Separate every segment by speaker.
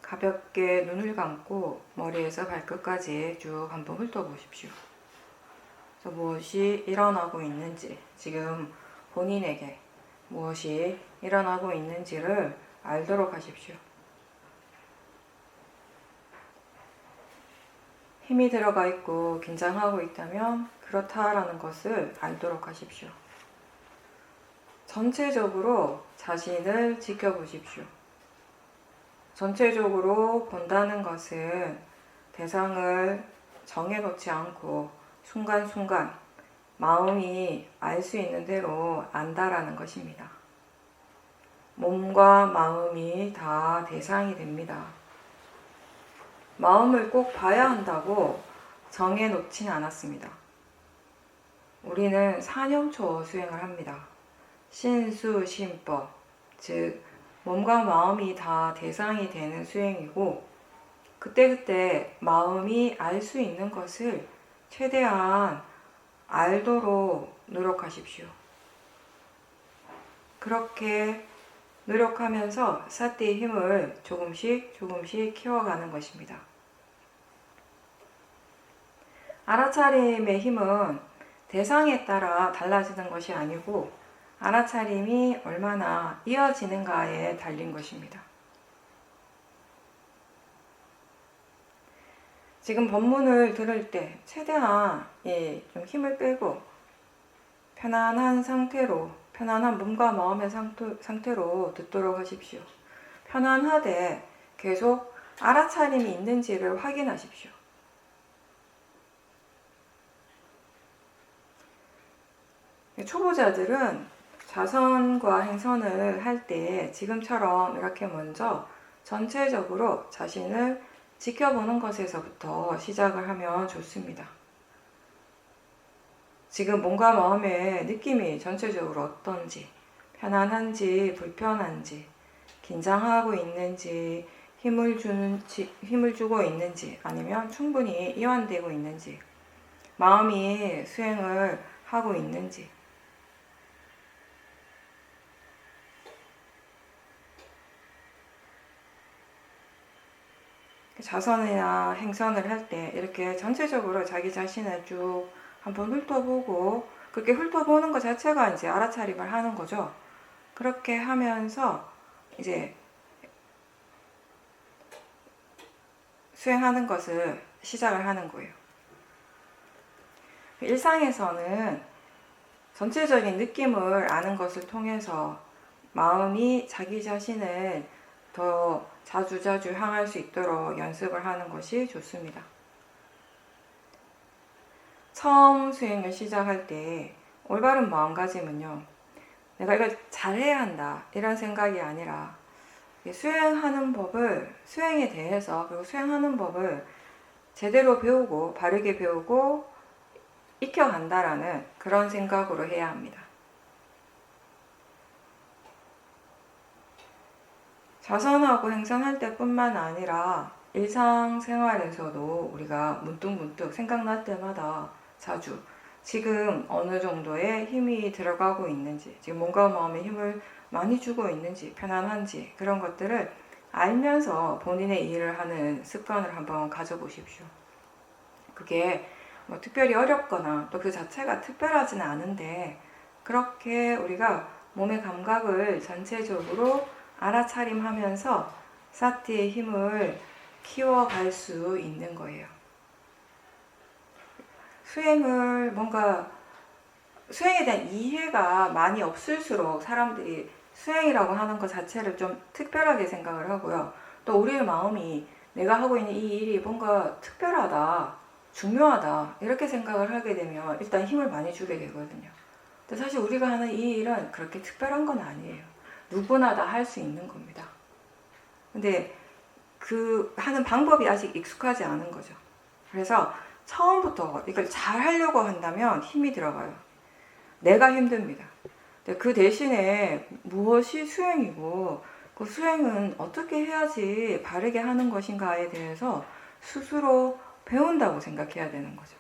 Speaker 1: 가볍게 눈을 감고 머리에서 발끝까지 쭉 한번 훑어보십시오. 그래서 무엇이 일어나고 있는지, 지금 본인에게 무엇이 일어나고 있는지를 알도록 하십시오. 힘이 들어가 있고 긴장하고 있다면 그렇다라는 것을 알도록 하십시오. 전체적으로 자신을 지켜보십시오. 전체적으로 본다는 것은 대상을 정해놓지 않고 순간순간 마음이 알 수 있는 대로 안다라는 것입니다. 몸과 마음이 다 대상이 됩니다. 마음을 꼭 봐야 한다고 정해놓지는 않았습니다. 우리는 사념초 수행을 합니다. 신수심법, 즉 몸과 마음이 다 대상이 되는 수행이고, 그때그때 마음이 알 수 있는 것을 최대한 알도록 노력하십시오. 그렇게 노력하면서 사띠의 힘을 조금씩 키워가는 것입니다. 알아차림의 힘은 대상에 따라 달라지는 것이 아니고 알아차림이 얼마나 이어지는가에 달린 것입니다. 지금 법문을 들을 때 최대한 좀 힘을 빼고 편안한 상태로, 편안한 몸과 마음의 상태로 듣도록 하십시오. 편안하되 계속 알아차림이 있는지를 확인하십시오. 초보자들은 좌선과 행선을 할 때 지금처럼 이렇게 먼저 전체적으로 자신을 지켜보는 것에서부터 시작을 하면 좋습니다. 지금 몸과 마음의 느낌이 전체적으로 어떤지, 편안한지 불편한지, 긴장하고 있는지, 힘을 주고 있는지, 아니면 충분히 이완되고 있는지, 마음이 수행을 하고 있는지, 좌선이나 행선을 할 때 이렇게 전체적으로 자기 자신을 쭉 한번 훑어보고, 그렇게 훑어보는 것 자체가 이제 알아차림을 하는 거죠. 그렇게 하면서 이제 수행하는 것을 시작을 하는 거예요. 일상에서는 전체적인 느낌을 아는 것을 통해서 마음이 자기 자신을 더 자주자주 향할 수 있도록 연습을 하는 것이 좋습니다. 처음 수행을 시작할 때 올바른 마음가짐은요, 내가 이걸 잘해야 한다 이런 생각이 아니라 수행하는 법을, 수행에 대해서, 그리고 수행하는 법을 제대로 배우고 바르게 배우고 익혀간다라는 그런 생각으로 해야 합니다. 좌선하고 행선할 때뿐만 아니라 일상생활에서도 우리가 문득문득 생각날 때마다 자주 지금 어느 정도의 힘이 들어가고 있는지, 지금 몸과 마음에 힘을 많이 주고 있는지, 편안한지, 그런 것들을 알면서 본인의 일을 하는 습관을 한번 가져보십시오. 그게 뭐 특별히 어렵거나 또 그 자체가 특별하지는 않은데, 그렇게 우리가 몸의 감각을 전체적으로 알아차림하면서 사티의 힘을 키워갈 수 있는 거예요. 수행에 대한 이해가 많이 없을수록 사람들이 수행이라고 하는 것 자체를 좀 특별하게 생각을 하고요. 또 우리의 마음이 내가 하고 있는 이 일이 뭔가 특별하다, 중요하다 이렇게 생각을 하게 되면 일단 힘을 많이 주게 되거든요. 근데 사실 우리가 하는 이 일은 그렇게 특별한 건 아니에요. 누구나 다 할 수 있는 겁니다. 근데 그 하는 방법이 아직 익숙하지 않은 거죠. 그래서 처음부터 이걸 잘 하려고 한다면 힘이 들어가요. 내가 힘듭니다. 그 대신에 무엇이 수행이고 그 수행은 어떻게 해야지 바르게 하는 것인가에 대해서 스스로 배운다고 생각해야 되는 거죠.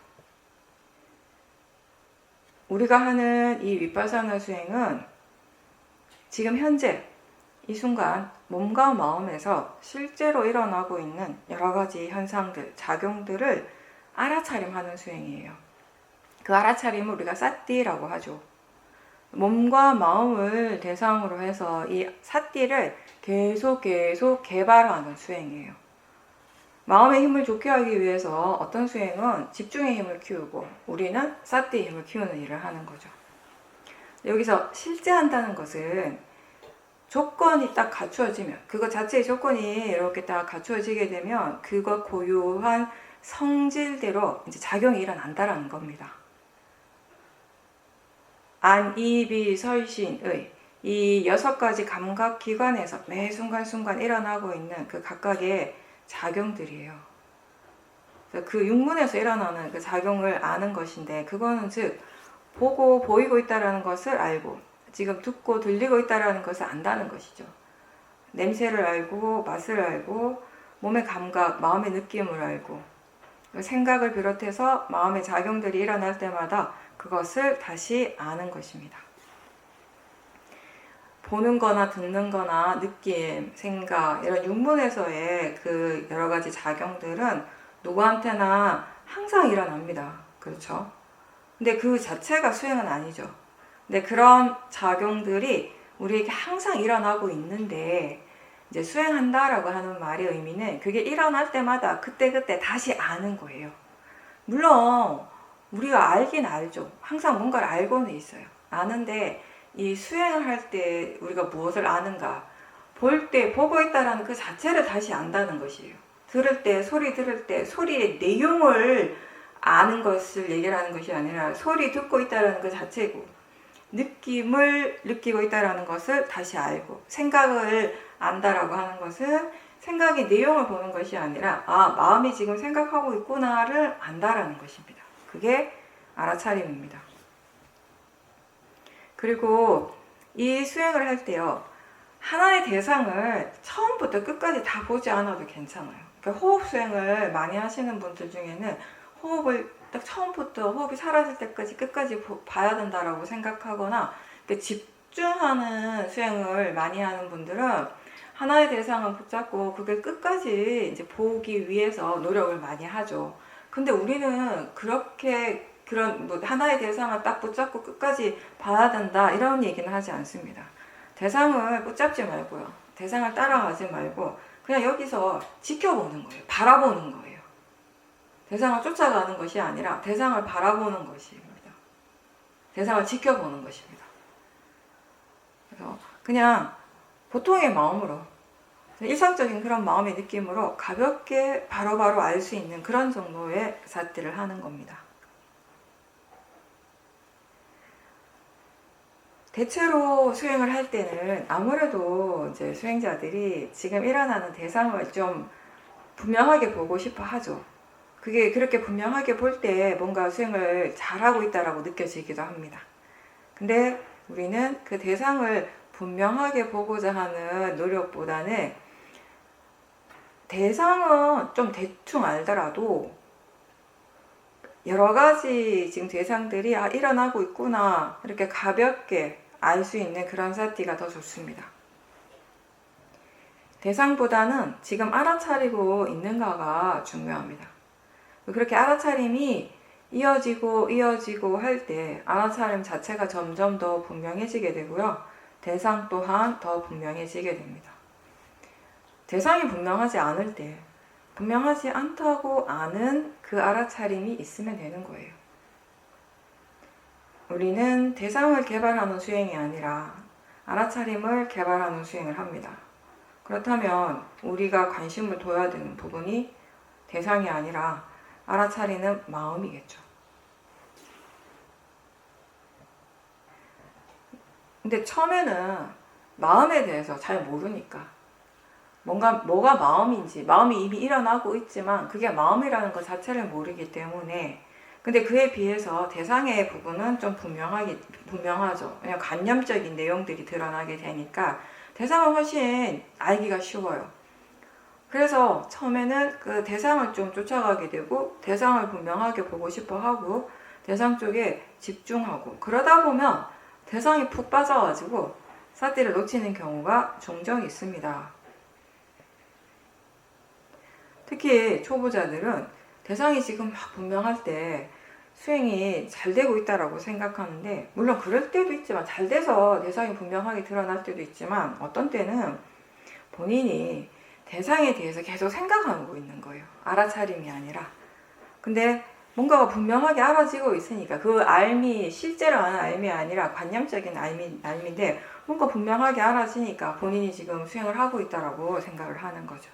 Speaker 1: 우리가 하는 이 윗바사나 수행은 지금 현재 이 순간 몸과 마음에서 실제로 일어나고 있는 여러 가지 현상들, 작용들을 알아차림하는 수행이에요. 그 알아차림을 우리가 사띠라고 하죠. 몸과 마음을 대상으로 해서 이 사띠를 계속 개발하는 수행이에요. 마음의 힘을 좋게 하기 위해서 어떤 수행은 집중의 힘을 키우고 우리는 사띠의 힘을 키우는 일을 하는 거죠. 여기서 실제 한다는 것은 조건이 딱 갖추어지면, 그거 자체의 조건이 이렇게 딱 갖추어지게 되면 그거 고유한 성질대로 이제 작용이 일어난다라는 겁니다. 안, 이, 비, 설, 신, 의, 이 6가지 감각기관에서 매 순간순간 일어나고 있는 그 각각의 작용들이에요. 그 육문에서 일어나는 그 작용을 아는 것인데, 그거는 즉 보고 보이고 있다는 것을 알고 지금 듣고 들리고 있다는 것을 안다는 것이죠. 냄새를 알고 맛을 알고 몸의 감각, 마음의 느낌을 알고 생각을 비롯해서 마음의 작용들이 일어날 때마다 그것을 다시 아는 것입니다. 보는 거나 듣는 거나 느낌, 생각 이런 육문에서의 그 여러 가지 작용들은 누구한테나 항상 일어납니다. 그렇죠? 근데 그 자체가 수행은 아니죠. 근데 그런 작용들이 우리에게 항상 일어나고 있는데 이제 수행한다라고 하는 말의 의미는 그게 일어날 때마다 그때그때 다시 아는 거예요. 물론 우리가 알긴 알죠. 항상 뭔가를 알고는 있어요. 아는데 이 수행을 할 때 우리가 무엇을 아는가? 볼 때 보고 있다라는 그 자체를 다시 안다는 것이에요. 들을 때 소리의 내용을 아는 것을 얘기를 하는 것이 아니라 소리 듣고 있다라는 그 자체고, 느낌을 느끼고 있다라는 것을 다시 알고, 생각을 안다라고 하는 것은 생각의 내용을 보는 것이 아니라 마음이 지금 생각하고 있구나를 안다라는 것입니다. 그게 알아차림입니다. 그리고 이 수행을 할 때요, 하나의 대상을 처음부터 끝까지 다 보지 않아도 괜찮아요. 그러니까 호흡 수행을 많이 하시는 분들 중에는 호흡을 딱 처음부터 호흡이 사라질 때까지 끝까지 봐야 된다라고 생각하거나 집중하는 수행을 많이 하는 분들은 하나의 대상을 붙잡고 그걸 끝까지 이제 보기 위해서 노력을 많이 하죠. 근데 우리는 그렇게 그런 하나의 대상을 딱 붙잡고 끝까지 봐야 된다 이런 얘기는 하지 않습니다. 대상을 붙잡지 말고요. 대상을 따라가지 말고 그냥 여기서 지켜보는 거예요. 바라보는 거예요. 대상을 쫓아가는 것이 아니라 대상을 바라보는 것입니다. 대상을 지켜보는 것입니다. 그래서 그냥 보통의 마음으로, 일상적인 그런 마음의 느낌으로 가볍게 바로바로 알 수 있는 그런 정도의 사띠를 하는 겁니다. 대체로 수행을 할 때는 아무래도 이제 수행자들이 지금 일어나는 대상을 좀 분명하게 보고 싶어 하죠. 그게 그렇게 분명하게 볼 때 뭔가 수행을 잘하고 있다라고 느껴지기도 합니다. 근데 우리는 그 대상을 분명하게 보고자 하는 노력보다는 대상은 좀 대충 알더라도 여러 가지 지금 대상들이 일어나고 있구나 이렇게 가볍게 알 수 있는 그런 사띠가 더 좋습니다. 대상보다는 지금 알아차리고 있는가가 중요합니다. 그렇게 알아차림이 이어지고 할 때 알아차림 자체가 점점 더 분명해지게 되고요. 대상 또한 더 분명해지게 됩니다. 대상이 분명하지 않을 때 분명하지 않다고 아는 그 알아차림이 있으면 되는 거예요. 우리는 대상을 개발하는 수행이 아니라 알아차림을 개발하는 수행을 합니다. 그렇다면 우리가 관심을 둬야 되는 부분이 대상이 아니라 알아차리는 마음이겠죠. 근데 처음에는 마음에 대해서 잘 모르니까 뭐가 마음인지, 마음이 이미 일어나고 있지만 그게 마음이라는 것 자체를 모르기 때문에, 근데 그에 비해서 대상의 부분은 좀 분명하죠. 그냥 관념적인 내용들이 드러나게 되니까 대상은 훨씬 알기가 쉬워요. 그래서 처음에는 그 대상을 좀 쫓아가게 되고 대상을 분명하게 보고 싶어 하고 대상 쪽에 집중하고, 그러다 보면 대상이 푹 빠져가지고 사띠를 놓치는 경우가 종종 있습니다. 특히 초보자들은 대상이 지금 막 분명할 때 수행이 잘 되고 있다라고 생각하는데, 물론 그럴 때도 있지만, 잘 돼서 대상이 분명하게 드러날 때도 있지만, 어떤 때는 본인이 대상에 대해서 계속 생각하고 있는 거예요. 알아차림이 아니라. 근데 뭔가가 분명하게 알아지고 있으니까, 그 알미, 실제로 아는 알미 아니라 관념적인 알미인데, 뭔가 분명하게 알아지니까 본인이 지금 수행을 하고 있다라고 생각을 하는 거죠.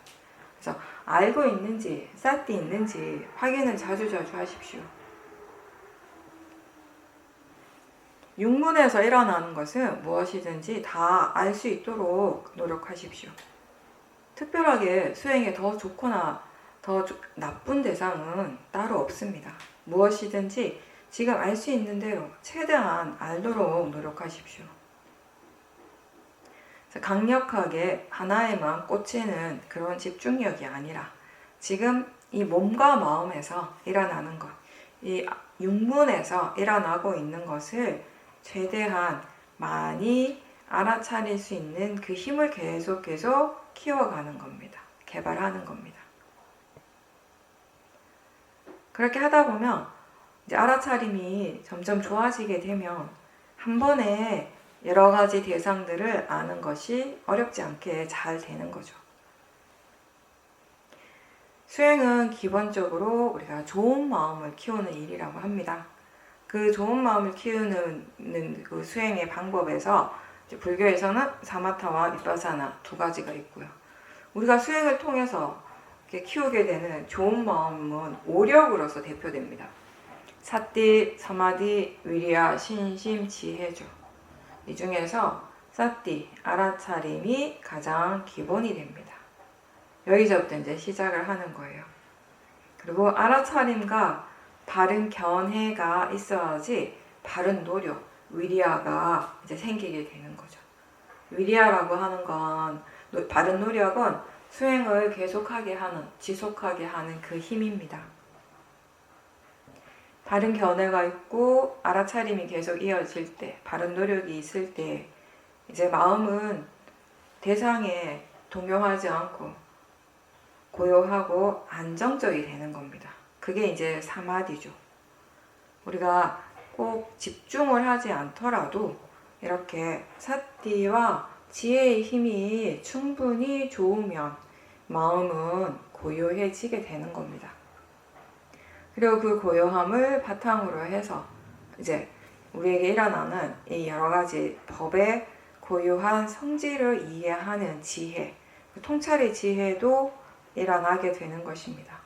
Speaker 1: 그래서 알고 있는지, 쌀띠 있는지 확인을 자주자주 하십시오. 육문에서 일어나는 것은 무엇이든지 다 알 수 있도록 노력하십시오. 특별하게 수행에 더 좋거나 더 나쁜 대상은 따로 없습니다. 무엇이든지 지금 알 수 있는 대로 최대한 알도록 노력하십시오. 강력하게 하나에만 꽂히는 그런 집중력이 아니라 지금 이 몸과 마음에서 일어나는 것, 이 육문에서 일어나고 있는 것을 최대한 많이 알아차릴 수 있는 그 힘을 계속 키워가는 겁니다. 개발하는 겁니다. 그렇게 하다 보면 이제 알아차림이 점점 좋아지게 되면 한 번에 여러 가지 대상들을 아는 것이 어렵지 않게 잘 되는 거죠. 수행은 기본적으로 우리가 좋은 마음을 키우는 일이라고 합니다. 그 좋은 마음을 키우는 그 수행의 방법에서 불교에서는 사마타와 비파사나 두 가지가 있고요. 우리가 수행을 통해서 이렇게 키우게 되는 좋은 마음은 오력으로서 대표됩니다. 사띠, 사마디, 위리야, 신심, 지혜죠. 이 중에서 사띠, 알아차림이 가장 기본이 됩니다. 여기서부터 이제 시작을 하는 거예요. 그리고 알아차림과 바른 견해가 있어야지 바른 노력, 위리야가 이제 생기게 되는 거죠. 위리야라고 하는 건, 바른 노력은 수행을 계속하게 하는, 지속하게 하는 그 힘입니다. 바른 견해가 있고 알아차림이 계속 이어질 때, 바른 노력이 있을 때 이제 마음은 대상에 동요하지 않고 고요하고 안정적이 되는 겁니다. 그게 이제 사마디죠. 우리가 꼭 집중을 하지 않더라도 이렇게 사띠와 지혜의 힘이 충분히 좋으면 마음은 고요해지게 되는 겁니다. 그리고 그 고요함을 바탕으로 해서 이제 우리에게 일어나는 이 여러 가지 법의 고요한 성질을 이해하는 지혜, 통찰의 지혜도 일어나게 되는 것입니다.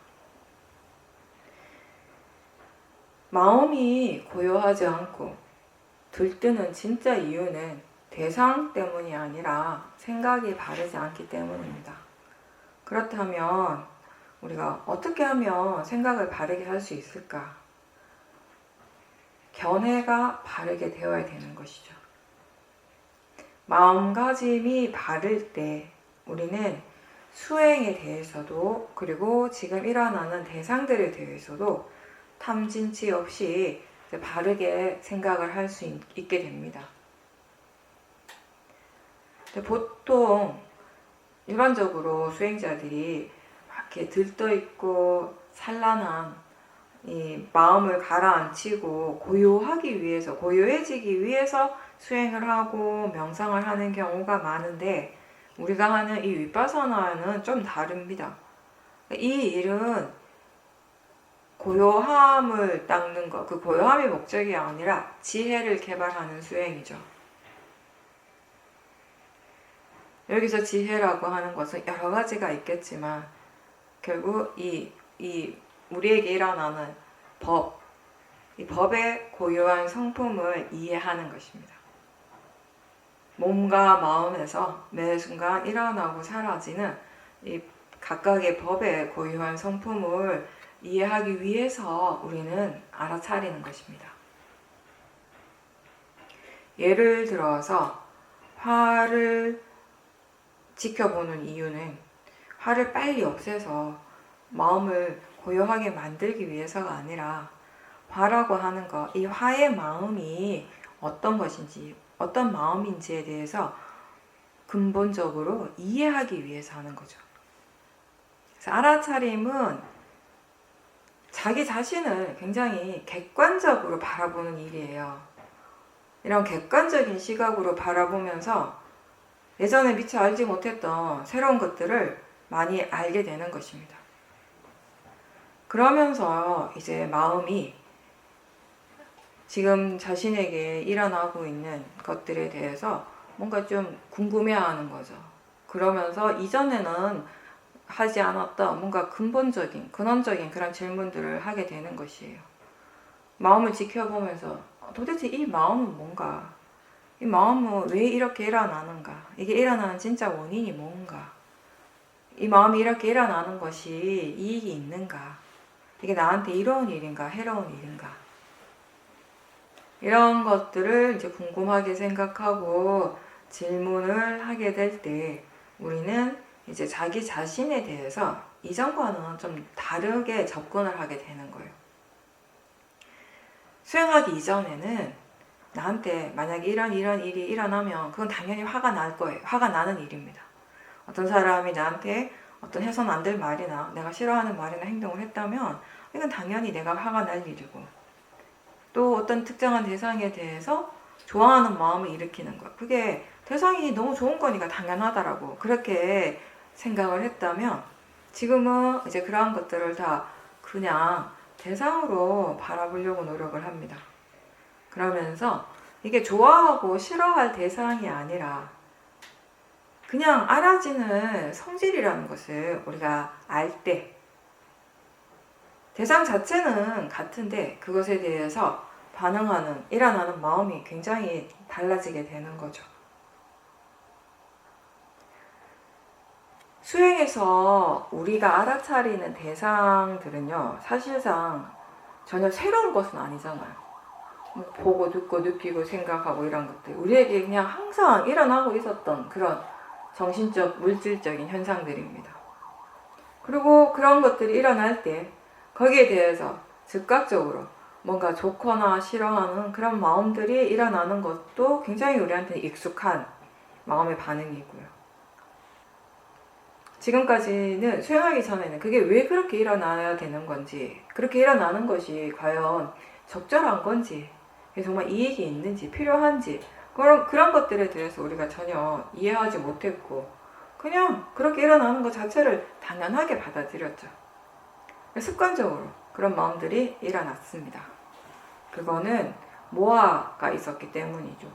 Speaker 1: 마음이 고요하지 않고 들뜨는 진짜 이유는 대상 때문이 아니라 생각이 바르지 않기 때문입니다. 그렇다면 우리가 어떻게 하면 생각을 바르게 할 수 있을까? 견해가 바르게 되어야 되는 것이죠. 마음가짐이 바를 때 우리는 수행에 대해서도 그리고 지금 일어나는 대상들에 대해서도 탐진치 없이 바르게 생각을 할 수 있게 됩니다. 보통 일반적으로 수행자들이 이렇게 들떠있고 산란한 이 마음을 가라앉히고 고요하기 위해서, 고요해지기 위해서 수행을 하고 명상을 하는 경우가 많은데, 우리가 하는 이 위파사나는 좀 다릅니다. 이 일은 고요함을 닦는 것, 그 고요함이 목적이 아니라 지혜를 개발하는 수행이죠. 여기서 지혜라고 하는 것은 여러 가지가 있겠지만 결국 이 우리에게 일어나는 법, 이 법의 고요한 성품을 이해하는 것입니다. 몸과 마음에서 매 순간 일어나고 사라지는 이 각각의 법의 고유한 성품을 이해하기 위해서 우리는 알아차리는 것입니다. 예를 들어서 화를 지켜보는 이유는 화를 빨리 없애서 마음을 고요하게 만들기 위해서가 아니라, 화라고 하는 것, 이 화의 마음이 어떤 것인지, 어떤 마음인지에 대해서 근본적으로 이해하기 위해서 하는 거죠. 그래서 알아차림은 자기 자신을 굉장히 객관적으로 바라보는 일이에요. 이런 객관적인 시각으로 바라보면서 예전에 미처 알지 못했던 새로운 것들을 많이 알게 되는 것입니다. 그러면서 이제 마음이 지금 자신에게 일어나고 있는 것들에 대해서 뭔가 좀 궁금해하는 거죠. 그러면서 이전에는 하지 않았던 뭔가 근본적인, 근원적인 그런 질문들을 하게 되는 것이에요. 마음을 지켜보면서 도대체 이 마음은 뭔가? 이 마음은 왜 이렇게 일어나는가? 이게 일어나는 진짜 원인이 뭔가? 이 마음이 이렇게 일어나는 것이 이익이 있는가? 이게 나한테 이로운 일인가? 해로운 일인가? 이런 것들을 이제 궁금하게 생각하고 질문을 하게 될 때 우리는 이제 자기 자신에 대해서 이전과는 좀 다르게 접근을 하게 되는 거예요. 수행하기 이전에는 나한테 만약에 이런 일이 일어나면 그건 당연히 화가 날 거예요. 화가 나는 일입니다. 어떤 사람이 나한테 어떤 해서는 안 될 말이나 내가 싫어하는 말이나 행동을 했다면 이건 당연히 내가 화가 날 일이고, 또 어떤 특정한 대상에 대해서 좋아하는 마음을 일으키는 것, 그게 대상이 너무 좋은 거니까 당연하다라고 그렇게 생각을 했다면 지금은 이제 그러한 것들을 다 그냥 대상으로 바라보려고 노력을 합니다. 그러면서 이게 좋아하고 싫어할 대상이 아니라 그냥 알아지는 성질이라는 것을 우리가 알 때 대상 자체는 같은데 그것에 대해서 반응하는, 일어나는 마음이 굉장히 달라지게 되는 거죠. 수행에서 우리가 알아차리는 대상들은요, 사실상 전혀 새로운 것은 아니잖아요. 보고 듣고 느끼고 생각하고 이런 것들, 우리에게 그냥 항상 일어나고 있었던 그런 정신적, 물질적인 현상들입니다. 그리고 그런 것들이 일어날 때 거기에 대해서 즉각적으로 뭔가 좋거나 싫어하는 그런 마음들이 일어나는 것도 굉장히 우리한테 익숙한 마음의 반응이고요. 지금까지는 수행하기 전에는 그게 왜 그렇게 일어나야 되는 건지, 그렇게 일어나는 것이 과연 적절한 건지, 정말 이익이 있는지, 필요한지, 그런 것들에 대해서 우리가 전혀 이해하지 못했고 그냥 그렇게 일어나는 것 자체를 당연하게 받아들였죠. 습관적으로 그런 마음들이 일어났습니다. 그거는 모아가 있었기 때문이죠.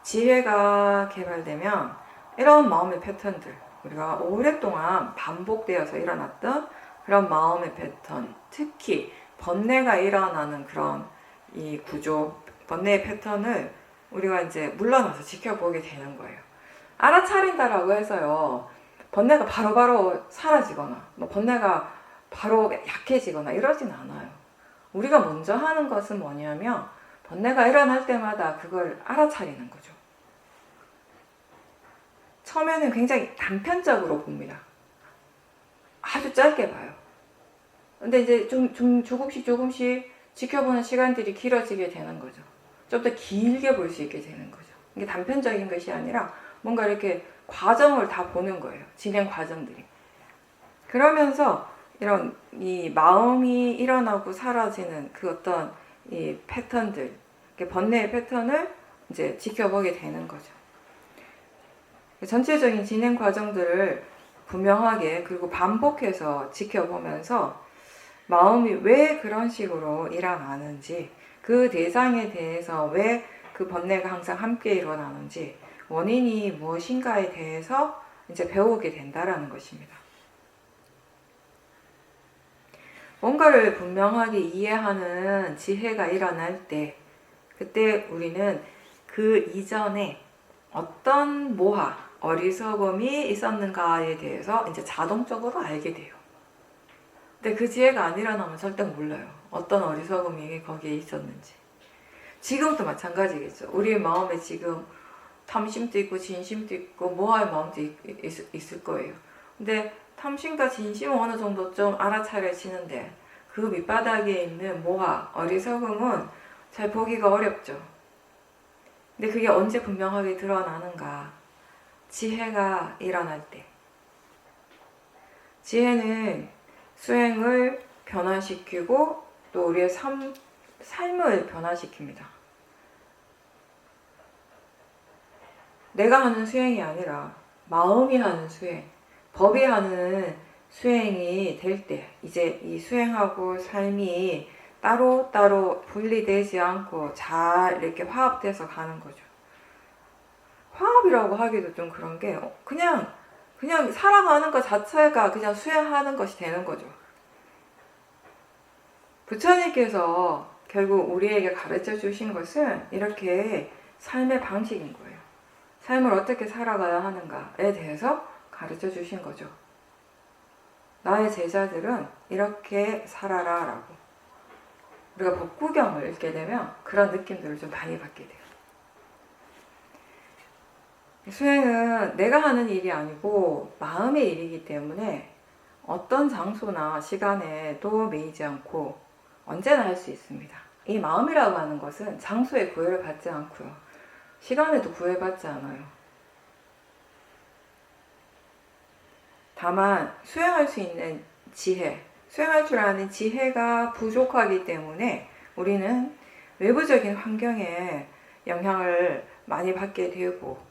Speaker 1: 지혜가 개발되면 이런 마음의 패턴들, 우리가 오랫동안 반복되어서 일어났던 그런 마음의 패턴, 특히 번뇌가 일어나는 그런 이 구조, 번뇌의 패턴을 우리가 이제 물러나서 지켜보게 되는 거예요. 알아차린다라고 해서요, 번뇌가 바로바로 사라지거나 뭐 번뇌가 바로 약해지거나 이러진 않아요. 우리가 먼저 하는 것은 뭐냐면 번뇌가 일어날 때마다 그걸 알아차리는 거죠. 처음에는 굉장히 단편적으로 봅니다. 아주 짧게 봐요. 근데 이제 좀 조금씩 지켜보는 시간들이 길어지게 되는 거죠. 좀 더 길게 볼 수 있게 되는 거죠. 이게 단편적인 것이 아니라 뭔가 이렇게 과정을 다 보는 거예요. 진행 과정들이. 그러면서 이런 이 마음이 일어나고 사라지는 그 어떤 이 패턴들, 번뇌의 패턴을 이제 지켜보게 되는 거죠. 전체적인 진행 과정들을 분명하게 그리고 반복해서 지켜보면서 마음이 왜 그런 식으로 일어나는지, 그 대상에 대해서 왜 그 번뇌가 항상 함께 일어나는지, 원인이 무엇인가에 대해서 이제 배우게 된다라는 것입니다. 뭔가를 분명하게 이해하는 지혜가 일어날 때, 그때 우리는 그 이전에 어떤 모하, 어리석음이 있었는가에 대해서 이제 자동적으로 알게 돼요. 근데 그 지혜가 안 일어나면 절대 몰라요. 어떤 어리석음이 거기에 있었는지. 지금도 마찬가지겠죠. 우리의 마음에 지금 탐심도 있고 진심도 있고 모하의 마음도 있을 거예요. 근데 탐심과 진심은 어느 정도 좀 알아차려지는데 그 밑바닥에 있는 모하, 어리석음은 잘 보기가 어렵죠. 근데 그게 언제 분명하게 드러나는가? 지혜가 일어날 때. 지혜는 수행을 변화시키고 또 우리의 삶을 변화시킵니다. 내가 하는 수행이 아니라 마음이 하는 수행, 법이 하는 수행이 될 때 이제 이 수행하고 삶이 따로따로 분리되지 않고 잘 이렇게 화합돼서 가는 거죠. 화합이라고 하기도 좀 그런 게 그냥 살아가는 것 자체가 그냥 수행하는 것이 되는 거죠. 부처님께서 결국 우리에게 가르쳐 주신 것은 이렇게 삶의 방식인 거예요. 삶을 어떻게 살아가야 하는가에 대해서 가르쳐 주신 거죠. 나의 제자들은 이렇게 살아라 라고. 우리가 법구경을 읽게 되면 그런 느낌들을 좀 많이 받게 돼요. 수행은 내가 하는 일이 아니고 마음의 일이기 때문에 어떤 장소나 시간에도 매이지 않고 언제나 할 수 있습니다. 이 마음이라고 하는 것은 장소에 구애를 받지 않고요. 시간에도 구애받지 않아요. 다만 수행할 수 있는 지혜, 수행할 줄 아는 지혜가 부족하기 때문에 우리는 외부적인 환경에 영향을 많이 받게 되고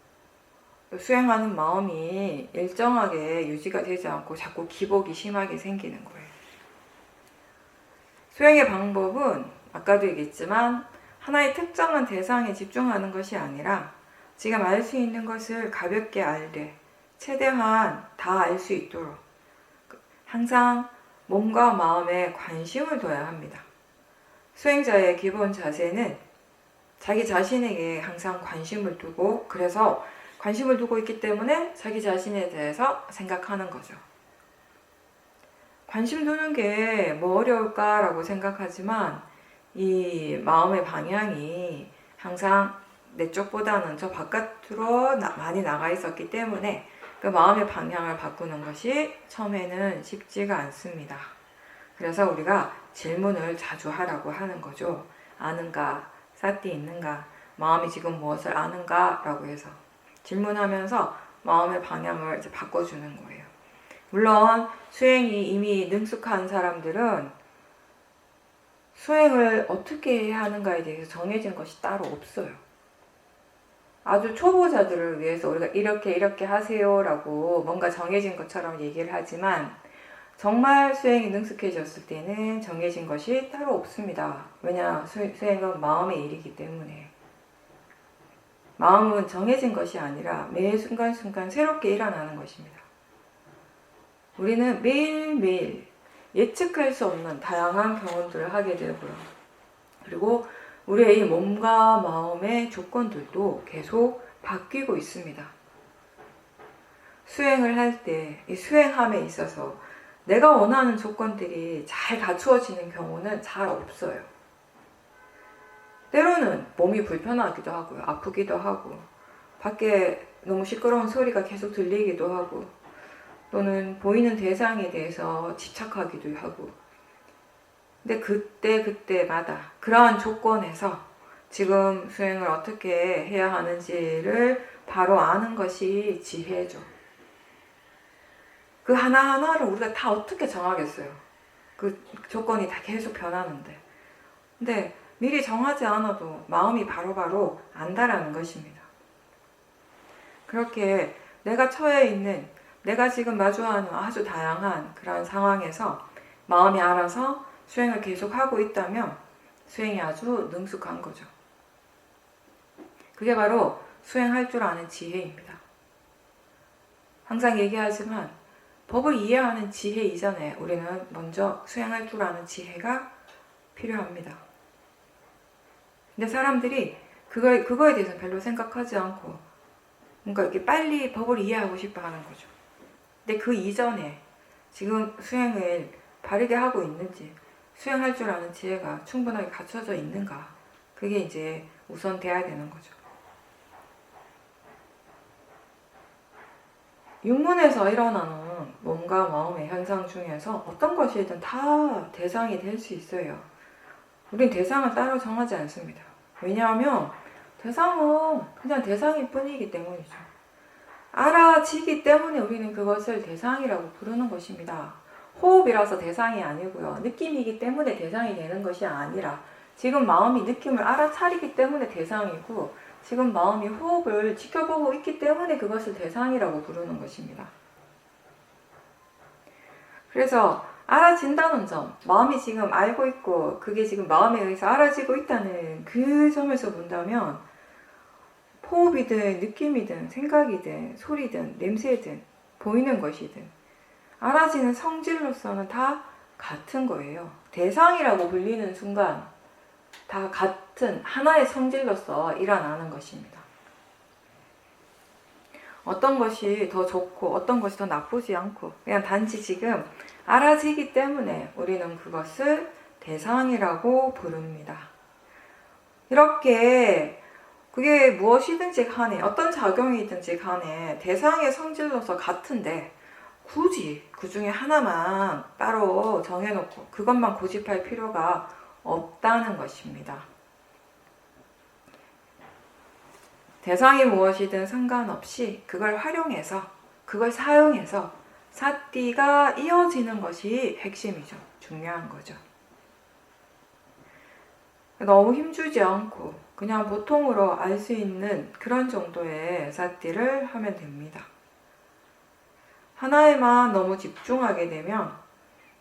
Speaker 1: 수행하는 마음이 일정하게 유지가 되지 않고 자꾸 기복이 심하게 생기는 거예요. 수행의 방법은 아까도 얘기했지만 하나의 특정한 대상에 집중하는 것이 아니라 지금 알 수 있는 것을 가볍게 알되 최대한 다 알 수 있도록 항상 몸과 마음에 관심을 둬야 합니다. 수행자의 기본 자세는 자기 자신에게 항상 관심을 두고 그래서 관심을 두고 있기 때문에 자기 자신에 대해서 생각하는 거죠. 관심 두는 게 뭐 어려울까라고 생각하지만 이 마음의 방향이 항상 내 쪽보다는 저 바깥으로 많이 나가 있었기 때문에 그 마음의 방향을 바꾸는 것이 처음에는 쉽지가 않습니다. 그래서 우리가 질문을 자주 하라고 하는 거죠. 아는가? 사띠 있는가? 마음이 지금 무엇을 아는가? 라고 해서 질문하면서 마음의 방향을 이제 바꿔주는 거예요. 물론 수행이 이미 능숙한 사람들은 수행을 어떻게 해야 하는가에 대해서 정해진 것이 따로 없어요. 아주 초보자들을 위해서 우리가 이렇게 하세요 라고 뭔가 정해진 것처럼 얘기를 하지만 정말 수행이 능숙해졌을 때는 정해진 것이 따로 없습니다. 왜냐? 수행은 마음의 일이기 때문에. 마음은 정해진 것이 아니라 매 순간순간 새롭게 일어나는 것입니다. 우리는 매일매일 예측할 수 없는 다양한 경험들을 하게 되고요. 그리고 우리의 이 몸과 마음의 조건들도 계속 바뀌고 있습니다. 수행을 할 때, 이 수행함에 있어서 내가 원하는 조건들이 잘 갖추어지는 경우는 잘 없어요. 때로는 몸이 불편하기도 하고요. 아프기도 하고, 밖에 너무 시끄러운 소리가 계속 들리기도 하고, 또는 보이는 대상에 대해서 집착하기도 하고, 근데 그때마다 그러한 조건에서 지금 수행을 어떻게 해야 하는지를 바로 아는 것이 지혜죠. 그 하나하나를 우리가 다 어떻게 정하겠어요? 그 조건이 다 계속 변하는데. 근데 미리 정하지 않아도 마음이 바로바로 안다라는 것입니다. 그렇게 내가 처해 있는, 내가 지금 마주하는 아주 다양한 그런 상황에서 마음이 알아서 수행을 계속하고 있다면 수행이 아주 능숙한 거죠. 그게 바로 수행할 줄 아는 지혜입니다. 항상 얘기하지만 법을 이해하는 지혜 이전에 우리는 먼저 수행할 줄 아는 지혜가 필요합니다. 근데 사람들이 그거에 대해서 별로 생각하지 않고 뭔가 이렇게 빨리 법을 이해하고 싶어 하는 거죠. 근데 그 이전에 지금 수행을 바르게 하고 있는지 수행할 줄 아는 지혜가 충분하게 갖춰져 있는가, 그게 이제 우선 돼야 되는 거죠. 육문에서 일어나는 몸과 마음의 현상 중에서 어떤 것이든 다 대상이 될 수 있어요. 우린 대상을 따로 정하지 않습니다. 왜냐하면 대상은 그냥 대상일 뿐이기 때문이죠. 알아지기 때문에 우리는 그것을 대상이라고 부르는 것입니다. 호흡이라서 대상이 아니고요. 느낌이기 때문에 대상이 되는 것이 아니라 지금 마음이 느낌을 알아차리기 때문에 대상이고 지금 마음이 호흡을 지켜보고 있기 때문에 그것을 대상이라고 부르는 것입니다. 그래서 알아진다는 점, 마음이 지금 알고 있고 그게 지금 마음에 의해서 알아지고 있다는 그 점에서 본다면 호흡이든 느낌이든 생각이든 소리든 냄새든 보이는 것이든 알아지는 성질로서는 다 같은 거예요. 대상이라고 불리는 순간 다 같은 하나의 성질로서 일어나는 것입니다. 어떤 것이 더 좋고 어떤 것이 더 나쁘지 않고 그냥 단지 지금 알아지기 때문에 우리는 그것을 대상이라고 부릅니다. 이렇게 그게 무엇이든지 간에 어떤 작용이든지 간에 대상의 성질로서 같은데 굳이 그 중에 하나만 따로 정해놓고 그것만 고집할 필요가 없다는 것입니다. 대상이 무엇이든 상관없이 그걸 활용해서 그걸 사용해서 사띠가 이어지는 것이 핵심이죠. 중요한 거죠. 너무 힘주지 않고 그냥 보통으로 알 수 있는 그런 정도의 사띠를 하면 됩니다. 하나에만 너무 집중하게 되면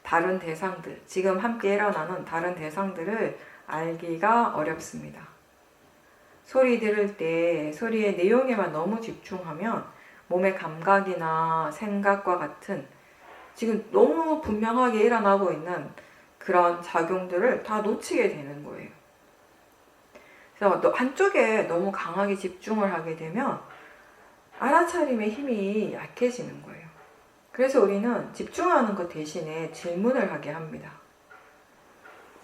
Speaker 1: 다른 대상들, 지금 함께 일어나는 다른 대상들을 알기가 어렵습니다. 소리 들을 때 소리의 내용에만 너무 집중하면 몸의 감각이나 생각과 같은 지금 너무 분명하게 일어나고 있는 그런 작용들을 다 놓치게 되는 거예요. 그래서 한쪽에 너무 강하게 집중을 하게 되면 알아차림의 힘이 약해지는 거예요. 그래서 우리는 집중하는 것 대신에 질문을 하게 합니다.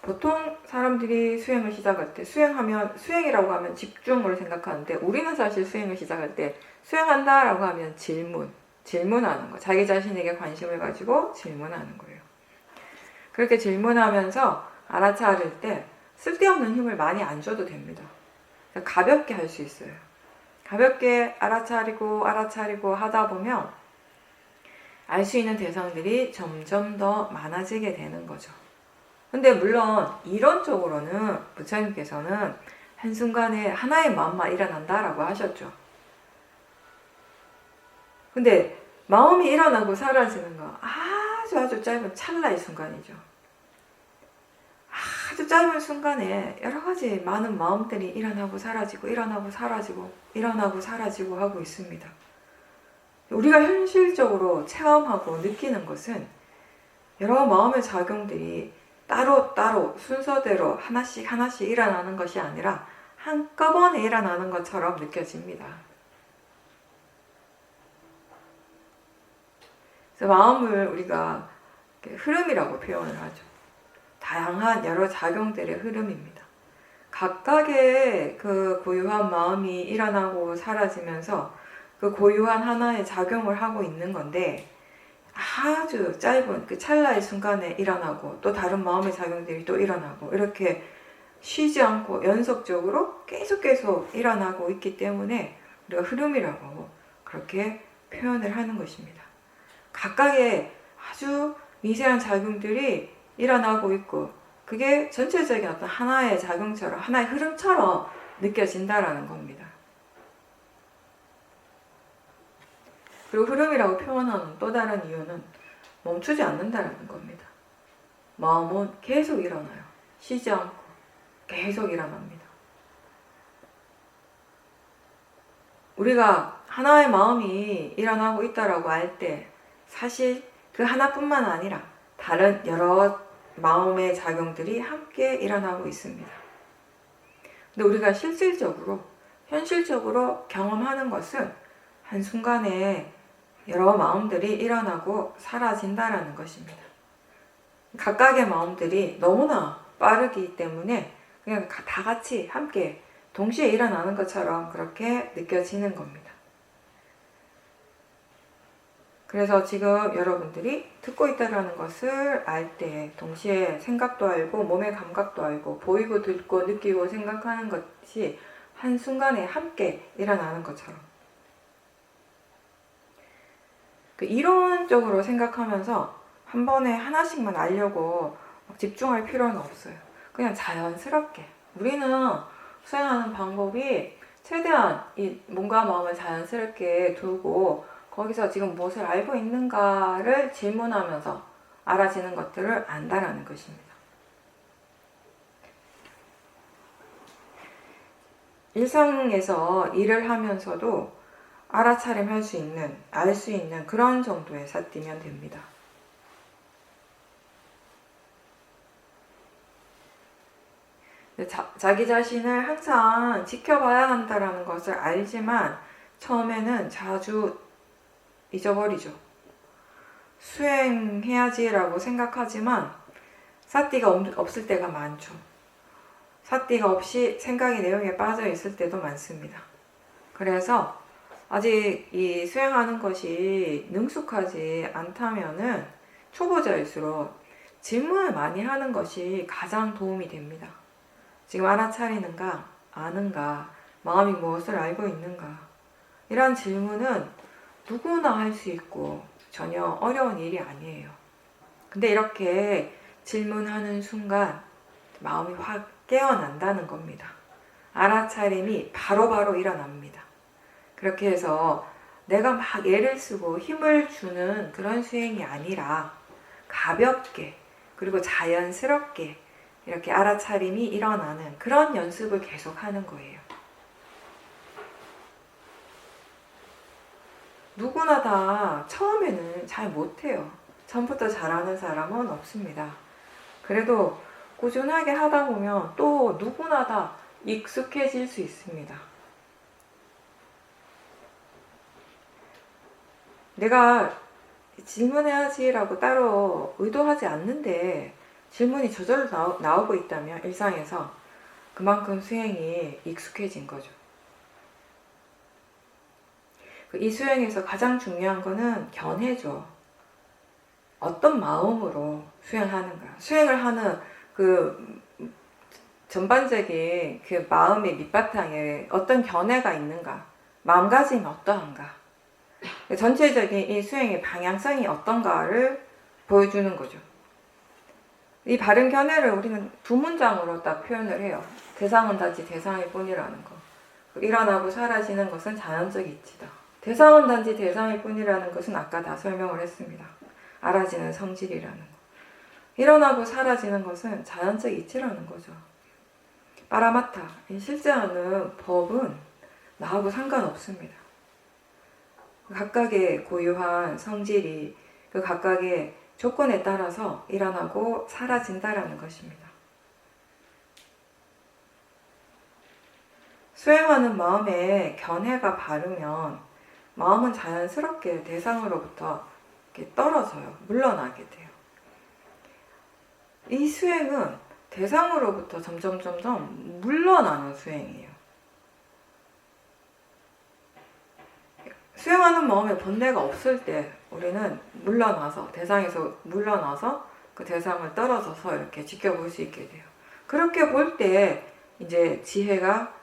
Speaker 1: 보통 사람들이 수행을 시작할 때 수행이라고 하면 집중을 생각하는데 우리는 사실 수행을 시작할 때 수행한다라고 하면 질문하는 거. 자기 자신에게 관심을 가지고 질문하는 거예요. 그렇게 질문하면서 알아차릴 때 쓸데없는 힘을 많이 안 줘도 됩니다. 가볍게 할 수 있어요. 가볍게 알아차리고 하다 보면 알 수 있는 대상들이 점점 더 많아지게 되는 거죠. 근데 물론 이론적으로는 부처님께서는 한순간에 하나의 마음만 일어난다라고 하셨죠. 근데 마음이 일어나고 사라지는 거 아주 짧은 찰나의 순간이죠. 아주 짧은 순간에 여러 가지 많은 마음들이 일어나고 사라지고 하고 있습니다. 우리가 현실적으로 체험하고 느끼는 것은 여러 마음의 작용들이 따로 순서대로 하나씩 일어나는 것이 아니라 한꺼번에 일어나는 것처럼 느껴집니다. 그래서 마음을 우리가 흐름이라고 표현을 하죠. 다양한 여러 작용들의 흐름입니다. 각각의 그 고유한 마음이 일어나고 사라지면서 그 고유한 하나의 작용을 하고 있는 건데 아주 짧은 그 찰나의 순간에 일어나고 또 다른 마음의 작용들이 또 일어나고 이렇게 쉬지 않고 연속적으로 계속 일어나고 있기 때문에 우리가 흐름이라고 그렇게 표현을 하는 것입니다. 각각의 아주 미세한 작용들이 일어나고 있고 그게 전체적인 어떤 하나의 작용처럼 하나의 흐름처럼 느껴진다라는 겁니다. 그리고 흐름이라고 표현하는 또 다른 이유는 멈추지 않는다라는 겁니다. 마음은 계속 일어나요. 쉬지 않고 계속 일어납니다. 우리가 하나의 마음이 일어나고 있다라고 할 때 사실 그 하나뿐만 아니라 다른 여러 마음의 작용들이 함께 일어나고 있습니다. 근데 우리가 현실적으로 경험하는 것은 한순간에 여러 마음들이 일어나고 사라진다라는 것입니다. 각각의 마음들이 너무나 빠르기 때문에 그냥 다 같이 함께 동시에 일어나는 것처럼 그렇게 느껴지는 겁니다. 그래서 지금 여러분들이 듣고 있다는 것을 알 때 동시에 생각도 알고 몸의 감각도 알고 보이고 듣고 느끼고 생각하는 것이 한순간에 함께 일어나는 것처럼 그 이론적으로 생각하면서 한 번에 하나씩만 알려고 막 집중할 필요는 없어요. 그냥 자연스럽게 우리는 수행하는 방법이 최대한 이 몸과 마음을 자연스럽게 두고 거기서 지금 무엇을 알고 있는가를 질문하면서 알아지는 것들을 안다라는 것입니다. 일상에서 일을 하면서도 알아차림할 수 있는, 알 수 있는 그런 정도의 삿띠면 됩니다. 자기 자신을 항상 지켜봐야 한다는 것을 알지만 처음에는 자주 잊어버리죠. 수행해야지라고 생각하지만 삿띠가 없을 때가 많죠. 삿띠가 없이 생각이 내용에 빠져 있을 때도 많습니다. 그래서 아직 이 수행하는 것이 능숙하지 않다면은 초보자일수록 질문을 많이 하는 것이 가장 도움이 됩니다. 지금 알아차리는가, 아는가, 마음이 무엇을 알고 있는가. 이런 질문은 누구나 할 수 있고 전혀 어려운 일이 아니에요. 근데 이렇게 질문하는 순간 마음이 확 깨어난다는 겁니다. 알아차림이 바로바로 일어납니다. 그렇게 해서 내가 막 애를 쓰고 힘을 주는 그런 수행이 아니라 가볍게 그리고 자연스럽게 이렇게 알아차림이 일어나는 그런 연습을 계속 하는 거예요. 누구나 다 처음에는 잘 못해요. 처음부터 잘하는 사람은 없습니다. 그래도 꾸준하게 하다 보면 또 누구나 다 익숙해질 수 있습니다. 내가 질문해야지라고 따로 의도하지 않는데 질문이 저절로 나오고 있다면 일상에서 그만큼 수행이 익숙해진 거죠. 이 수행에서 가장 중요한 거는 견해죠. 어떤 마음으로 수행하는가. 수행을 하는 그 전반적인 그 마음의 밑바탕에 어떤 견해가 있는가. 마음가짐이 어떠한가. 전체적인 이 수행의 방향성이 어떤가를 보여주는 거죠. 이 바른 견해를 우리는 두 문장으로 딱 표현을 해요. 대상은 단지 대상일 뿐이라는 거. 일어나고 사라지는 것은 자연적 이치다. 대상은 단지 대상일 뿐이라는 것은 아까 다 설명을 했습니다. 알아지는 성질이라는 거. 일어나고 사라지는 것은 자연적 이치라는 거죠. 빠라마타, 실제 하는 법은 나하고 상관없습니다. 각각의 고유한 성질이 그 각각의 조건에 따라서 일어나고 사라진다라는 것입니다. 수행하는 마음에 견해가 바르면 마음은 자연스럽게 대상으로부터 이렇게 떨어져요. 물러나게 돼요. 이 수행은 대상으로부터 점점 물러나는 수행이에요. 수행하는 마음에 번뇌가 없을 때 우리는 물러나서 대상에서 물러나서 그 대상을 떨어져서 이렇게 지켜볼 수 있게 돼요. 그렇게 볼 때 이제 지혜가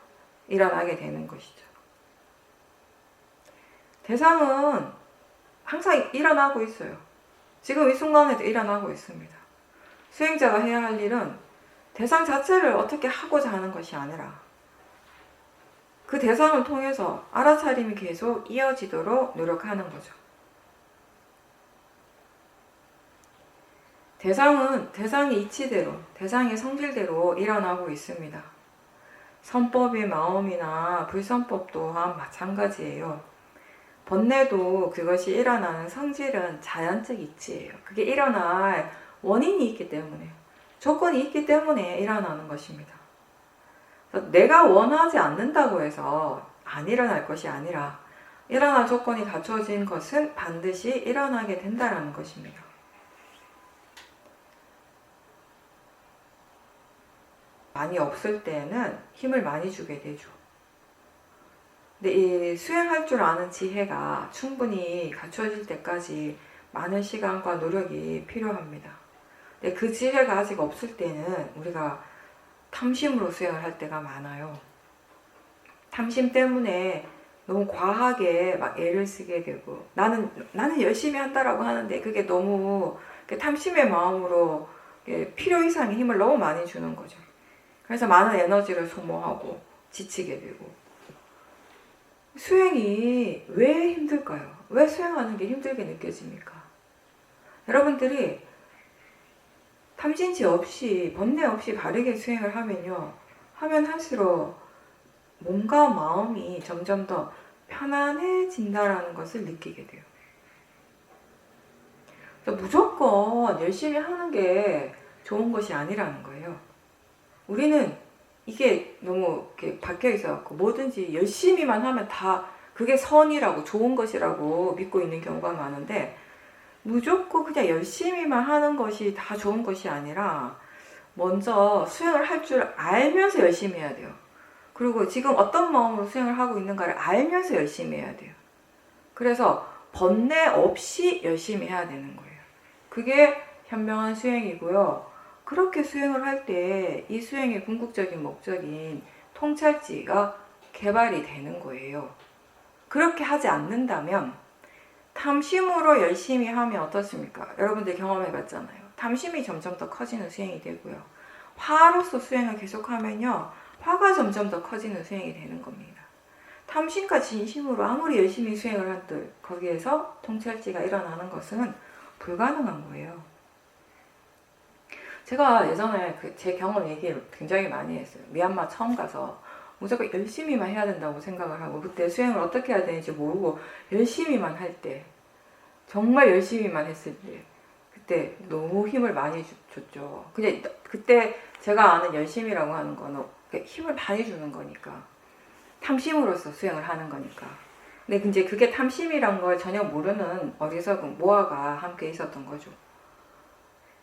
Speaker 1: 일어나게 되는 것이죠. 대상은 항상 일어나고 있어요. 지금 이 순간에도 일어나고 있습니다. 수행자가 해야 할 일은 대상 자체를 어떻게 하고자 하는 것이 아니라 그 대상을 통해서 알아차림이 계속 이어지도록 노력하는 거죠. 대상은 대상의 이치대로, 대상의 성질대로 일어나고 있습니다. 선법의 마음이나 불선법 또한 마찬가지예요. 번뇌도 그것이 일어나는 성질은 자연적 이치예요. 그게 일어날 원인이 있기 때문에, 조건이 있기 때문에 일어나는 것입니다. 내가 원하지 않는다고 해서 안 일어날 것이 아니라 일어날 조건이 갖춰진 것은 반드시 일어나게 된다는 것입니다. 많이 없을 때는 힘을 많이 주게 되죠. 근데 이 수행할 줄 아는 지혜가 충분히 갖춰질 때까지 많은 시간과 노력이 필요합니다. 근데 그 지혜가 아직 없을 때는 우리가 탐심으로 수행을 할 때가 많아요. 탐심 때문에 너무 과하게 막 애를 쓰게 되고 나는 열심히 한다라고 하는데 그게 너무 탐심의 마음으로 필요 이상의 힘을 너무 많이 주는 거죠. 그래서 많은 에너지를 소모하고 지치게 되고. 수행이 왜 힘들까요? 왜 수행하는 게 힘들게 느껴집니까? 여러분들이 탐진치 없이 번뇌 없이 바르게 수행을 하면요, 하면 할수록 몸과 마음이 점점 더 편안해진다라는 것을 느끼게 돼요. 그래서 무조건 열심히 하는 게 좋은 것이 아니라는 거예요. 우리는 이게 너무 이렇게 박혀 있어갖고 뭐든지 열심히만 하면 다 그게 선이라고 좋은 것이라고 믿고 있는 경우가 많은데, 무조건 그냥 열심히만 하는 것이 다 좋은 것이 아니라 먼저 수행을 할 줄 알면서 열심히 해야 돼요. 그리고 지금 어떤 마음으로 수행을 하고 있는가를 알면서 열심히 해야 돼요. 그래서 번뇌 없이 열심히 해야 되는 거예요. 그게 현명한 수행이고요. 그렇게 수행을 할 때 이 수행의 궁극적인 목적인 통찰지가 개발이 되는 거예요. 그렇게 하지 않는다면 탐심으로 열심히 하면 어떻습니까? 여러분들 경험해 봤잖아요. 탐심이 점점 더 커지는 수행이 되고요. 화로서 수행을 계속하면요, 화가 점점 더 커지는 수행이 되는 겁니다. 탐심과 진심으로 아무리 열심히 수행을 한들 거기에서 통찰지가 일어나는 것은 불가능한 거예요. 제가 예전에 제 경험 얘기를 굉장히 많이 했어요. 미얀마 처음 가서 무조건 열심히만 해야 된다고 생각을 하고, 그때 수행을 어떻게 해야 되는지 모르고 열심히만 할 때, 정말 열심히만 했을 때, 그때 너무 힘을 많이 줬죠. 근데 그때 제가 아는 열심이라고 하는 거는 힘을 많이 주는 거니까, 탐심으로서 수행을 하는 거니까. 근데 이제 그게 탐심이란 걸 전혀 모르는 어리석은 모아가 함께 있었던 거죠.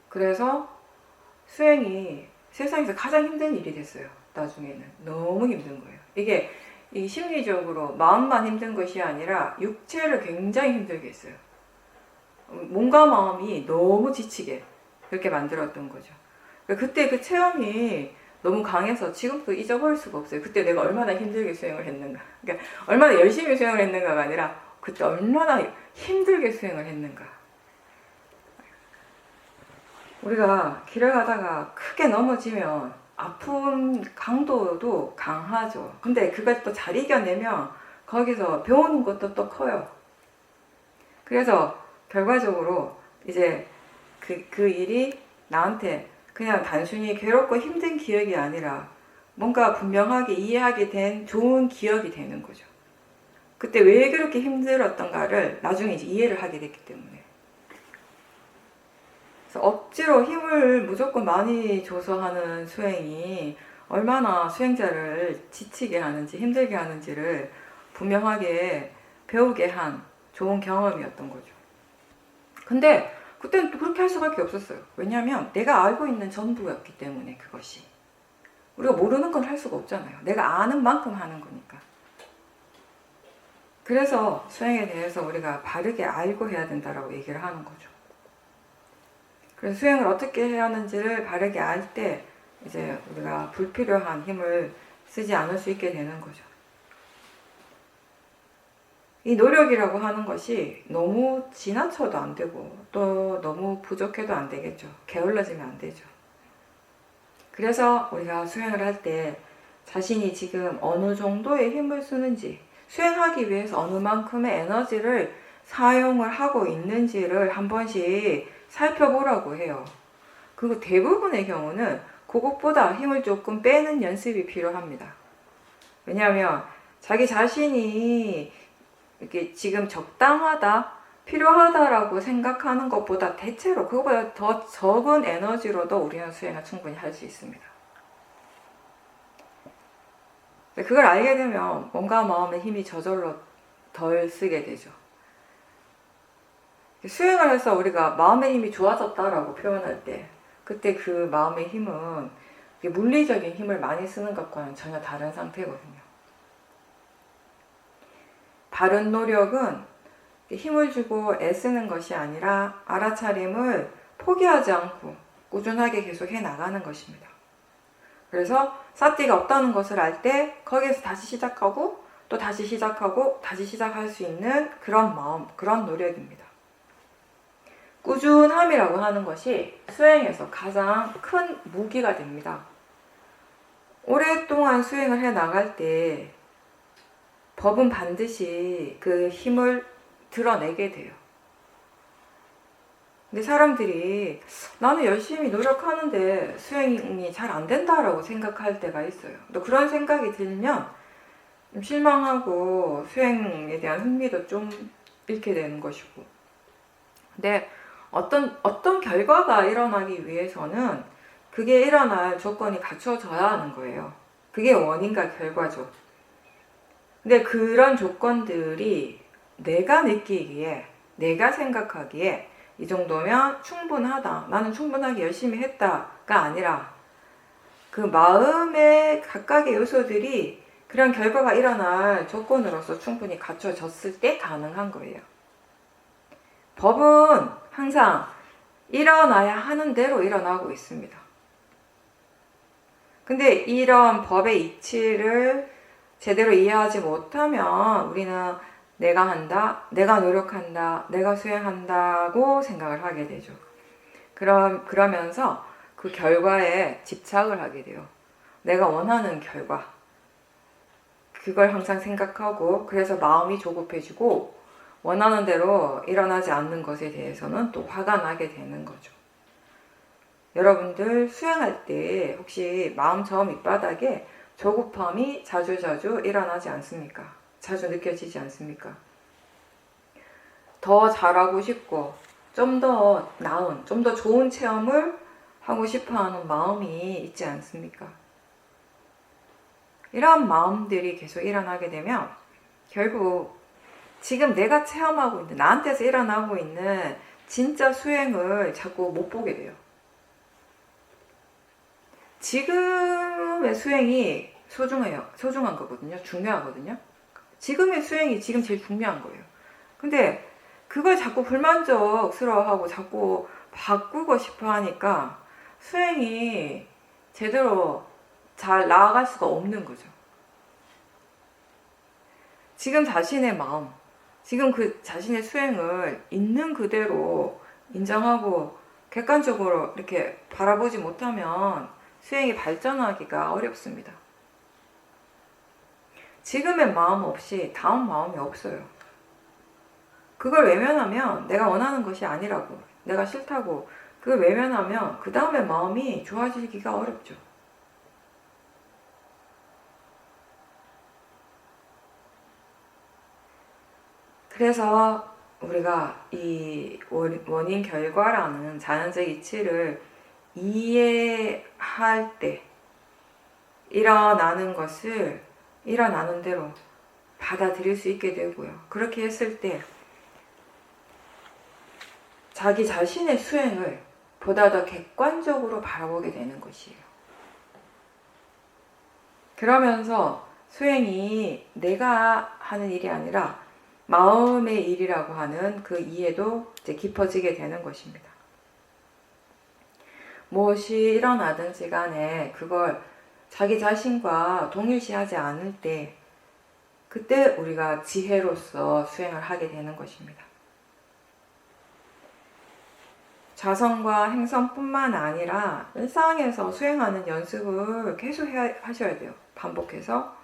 Speaker 1: 그래서 수행이 세상에서 가장 힘든 일이 됐어요. 나중에는 너무 힘든 거예요. 이게 이 심리적으로 마음만 힘든 것이 아니라 육체를 굉장히 힘들게 했어요. 몸과 마음이 너무 지치게 그렇게 만들었던 거죠. 그때 그 체험이 너무 강해서 지금도 잊어버릴 수가 없어요. 그때 내가 얼마나 힘들게 수행을 했는가. 그러니까 얼마나 열심히 수행을 했는가가 아니라 그때 얼마나 힘들게 수행을 했는가. 우리가 길을 가다가 크게 넘어지면 아픈 강도도 강하죠. 근데 그걸 또 잘 이겨내면 거기서 배우는 것도 또 커요. 그래서 결과적으로 이제 그 일이 나한테 그냥 단순히 괴롭고 힘든 기억이 아니라 뭔가 분명하게 이해하게 된 좋은 기억이 되는 거죠. 그때 왜 그렇게 힘들었던가를 나중에 이제 이해를 하게 됐기 때문에. 그래서 억지로 힘을 무조건 많이 줘서 하는 수행이 얼마나 수행자를 지치게 하는지 힘들게 하는지를 분명하게 배우게 한 좋은 경험이었던 거죠. 근데 그때는 또 그렇게 할 수밖에 없었어요. 왜냐하면 내가 알고 있는 전부였기 때문에. 그것이 우리가 모르는 건 할 수가 없잖아요. 내가 아는 만큼 하는 거니까. 그래서 수행에 대해서 우리가 바르게 알고 해야 된다라고 얘기를 하는 거죠. 그래서 수행을 어떻게 해야 하는지를 바르게 알 때 이제 우리가 불필요한 힘을 쓰지 않을 수 있게 되는 거죠. 이 노력이라고 하는 것이 너무 지나쳐도 안 되고 또 너무 부족해도 안 되겠죠. 게을러지면 안 되죠. 그래서 우리가 수행을 할 때 자신이 지금 어느 정도의 힘을 쓰는지, 수행하기 위해서 어느 만큼의 에너지를 사용을 하고 있는지를 한 번씩 살펴보라고 해요. 그리고 대부분의 경우는 그것보다 힘을 조금 빼는 연습이 필요합니다. 왜냐하면 자기 자신이 이렇게 지금 적당하다, 필요하다라고 생각하는 것보다 대체로 그것보다 더 적은 에너지로도 우리는 수행을 충분히 할 수 있습니다. 그걸 알게 되면 몸과 마음의 힘이 저절로 덜 쓰게 되죠. 수행을 해서 우리가 마음의 힘이 좋아졌다라고 표현할 때 그때 그 마음의 힘은 물리적인 힘을 많이 쓰는 것과는 전혀 다른 상태거든요. 바른 노력은 힘을 주고 애쓰는 것이 아니라 알아차림을 포기하지 않고 꾸준하게 계속 해나가는 것입니다. 그래서 사띠가 없다는 것을 알 때 거기에서 다시 시작하고 또 다시 시작하고 다시 시작할 수 있는 그런 마음, 그런 노력입니다. 꾸준함이라고 하는 것이 수행에서 가장 큰 무기가 됩니다. 오랫동안 수행을 해 나갈 때 법은 반드시 그 힘을 드러내게 돼요. 근데 사람들이 나는 열심히 노력하는데 수행이 잘 안 된다라고 생각할 때가 있어요. 또 그런 생각이 들면 좀 실망하고 수행에 대한 흥미도 좀 잃게 되는 것이고. 근데 어떤 결과가 일어나기 위해서는 그게 일어날 조건이 갖춰져야 하는 거예요. 그게 원인과 결과죠. 근데 그런 조건들이 내가 느끼기에, 내가 생각하기에 이 정도면 충분하다, 나는 충분하게 열심히 했다가 아니라 그 마음의 각각의 요소들이 그런 결과가 일어날 조건으로서 충분히 갖춰졌을 때 가능한 거예요. 법은 항상 일어나야 하는 대로 일어나고 있습니다. 근데 이런 법의 이치를 제대로 이해하지 못하면 우리는 내가 한다, 내가 노력한다, 내가 수행한다고 생각을 하게 되죠. 그러면서 그 결과에 집착을 하게 돼요. 내가 원하는 결과. 그걸 항상 생각하고, 그래서 마음이 조급해지고, 원하는 대로 일어나지 않는 것에 대해서는 또 화가 나게 되는 거죠. 여러분들 수행할 때 혹시 마음 저 밑바닥에 조급함이 자주자주 일어나지 않습니까? 자주 느껴지지 않습니까? 더 잘하고 싶고 좀 더 나은, 좀 더 좋은 체험을 하고 싶어하는 마음이 있지 않습니까? 이런 마음들이 계속 일어나게 되면 결국 지금 내가 체험하고 있는, 나한테서 일어나고 있는 진짜 수행을 자꾸 못 보게 돼요. 지금의 수행이 소중한 거거든요. 중요하거든요. 지금의 수행이 지금 제일 중요한 거예요. 근데 그걸 자꾸 불만족스러워하고 자꾸 바꾸고 싶어 하니까 수행이 제대로 잘 나아갈 수가 없는 거죠. 지금 자신의 마음, 지금 그 자신의 수행을 있는 그대로 인정하고 객관적으로 이렇게 바라보지 못하면 수행이 발전하기가 어렵습니다. 지금의 마음 없이 다음 마음이 없어요. 그걸 외면하면 내가 원하는 것이 아니라고, 내가 싫다고 그걸 외면하면 그 다음에 마음이 좋아지기가 어렵죠. 그래서 우리가 이 원인 결과라는 자연적 이치를 이해할 때 일어나는 것을 일어나는 대로 받아들일 수 있게 되고요. 그렇게 했을 때 자기 자신의 수행을 보다 더 객관적으로 바라보게 되는 것이에요. 그러면서 수행이 내가 하는 일이 아니라 마음의 일이라고 하는 그 이해도 이제 깊어지게 되는 것입니다. 무엇이 일어나든지 간에 그걸 자기 자신과 동일시하지 않을 때 그때 우리가 지혜로서 수행을 하게 되는 것입니다. 자성과 행성뿐만 아니라 일상에서 수행하는 연습을 계속 하셔야 돼요. 반복해서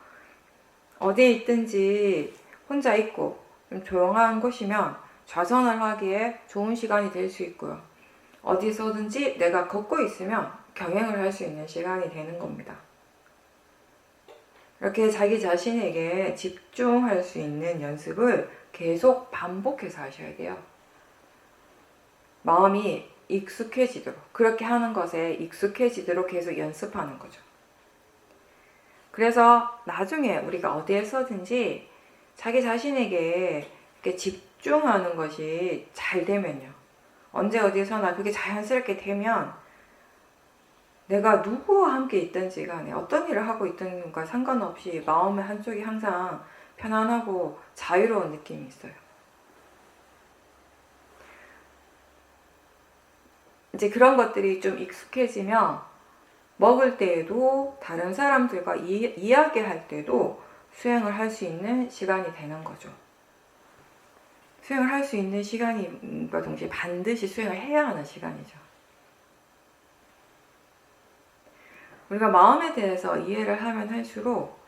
Speaker 1: 어디에 있든지 혼자 있고 좀 조용한 곳이면 좌선을 하기에 좋은 시간이 될 수 있고요. 어디서든지 내가 걷고 있으면 경행을 할 수 있는 시간이 되는 겁니다. 이렇게 자기 자신에게 집중할 수 있는 연습을 계속 반복해서 하셔야 돼요. 마음이 익숙해지도록, 그렇게 하는 것에 익숙해지도록 계속 연습하는 거죠. 그래서 나중에 우리가 어디에서든지 자기 자신에게 이렇게 집중하는 것이 잘 되면요. 언제 어디서나 그게 자연스럽게 되면 내가 누구와 함께 있든지 간에 어떤 일을 하고 있든가 상관없이 마음의 한쪽이 항상 편안하고 자유로운 느낌이 있어요. 이제 그런 것들이 좀 익숙해지면 먹을 때에도 다른 사람들과 이야기할 때도 수행을 할 수 있는 시간이 되는 거죠. 수행을 할 수 있는 시간과 동시에 반드시 수행을 해야 하는 시간이죠. 우리가 마음에 대해서 이해를 하면 할수록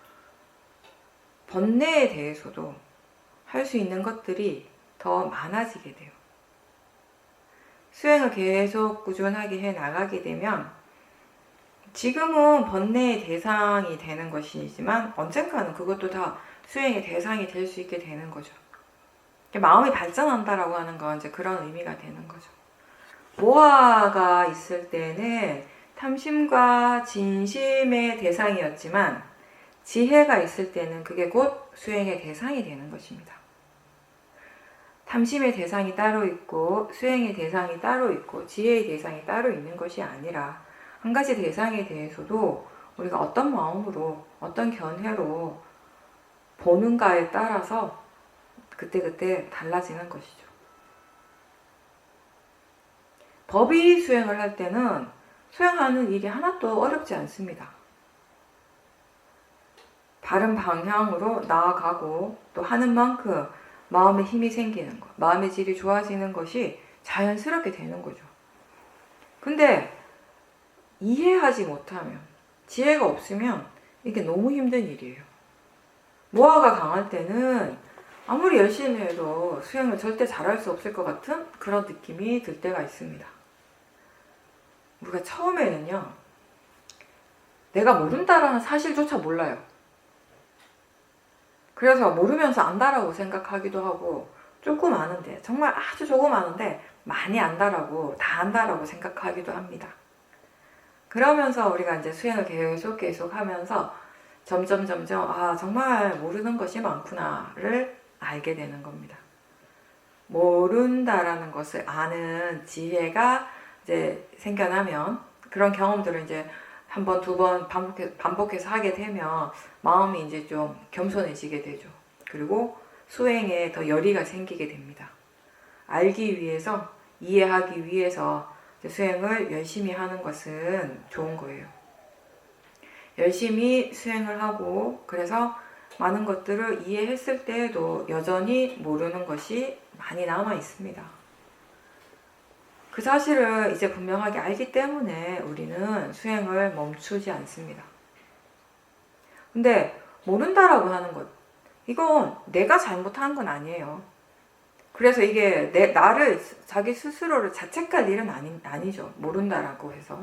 Speaker 1: 번뇌에 대해서도 할 수 있는 것들이 더 많아지게 돼요. 수행을 계속 꾸준하게 해 나가게 되면 지금은 번뇌의 대상이 되는 것이지만 언젠가는 그것도 다 수행의 대상이 될 수 있게 되는 거죠. 마음이 발전한다라고 하는 건 이제 그런 의미가 되는 거죠. 모아가 있을 때는 탐심과 진심의 대상이었지만 지혜가 있을 때는 그게 곧 수행의 대상이 되는 것입니다. 탐심의 대상이 따로 있고 수행의 대상이 따로 있고 지혜의 대상이 따로 있는 것이 아니라 한 가지 대상에 대해서도 우리가 어떤 마음으로 어떤 견해로 보는가에 따라서 그때그때 달라지는 것이죠. 법의 수행을 할 때는 수행하는 일이 하나도 어렵지 않습니다. 바른 방향으로 나아가고 또 하는 만큼 마음에 힘이 생기는 것, 마음의 질이 좋아지는 것이 자연스럽게 되는 거죠. 근데 이해하지 못하면, 지혜가 없으면 이게 너무 힘든 일이에요. 모아가 강할 때는 아무리 열심히 해도 수행을 절대 잘할 수 없을 것 같은 그런 느낌이 들 때가 있습니다. 우리가 처음에는요, 내가 모른다라는 사실조차 몰라요. 그래서 모르면서 안다라고 생각하기도 하고 조금 아는데, 정말 아주 조금 아는데 많이 안다라고, 다 안다라고 생각하기도 합니다. 그러면서 우리가 이제 수행을 계속 하면서 점점 아, 정말 모르는 것이 많구나를 알게 되는 겁니다. 모른다라는 것을 아는 지혜가 이제 생겨나면 그런 경험들을 이제 한 번, 두 번 반복해서 하게 되면 마음이 이제 좀 겸손해지게 되죠. 그리고 수행에 더 열의가 생기게 됩니다. 알기 위해서, 이해하기 위해서 수행을 열심히 하는 것은 좋은 거예요. 열심히 수행을 하고 그래서 많은 것들을 이해했을 때에도 여전히 모르는 것이 많이 남아 있습니다. 그 사실을 이제 분명하게 알기 때문에 우리는 수행을 멈추지 않습니다. 근데 모른다라고 하는 것, 이건 내가 잘못한 건 아니에요. 그래서 이게 나를, 자기 스스로를 자책할 일은 아니죠. 모른다라고 해서.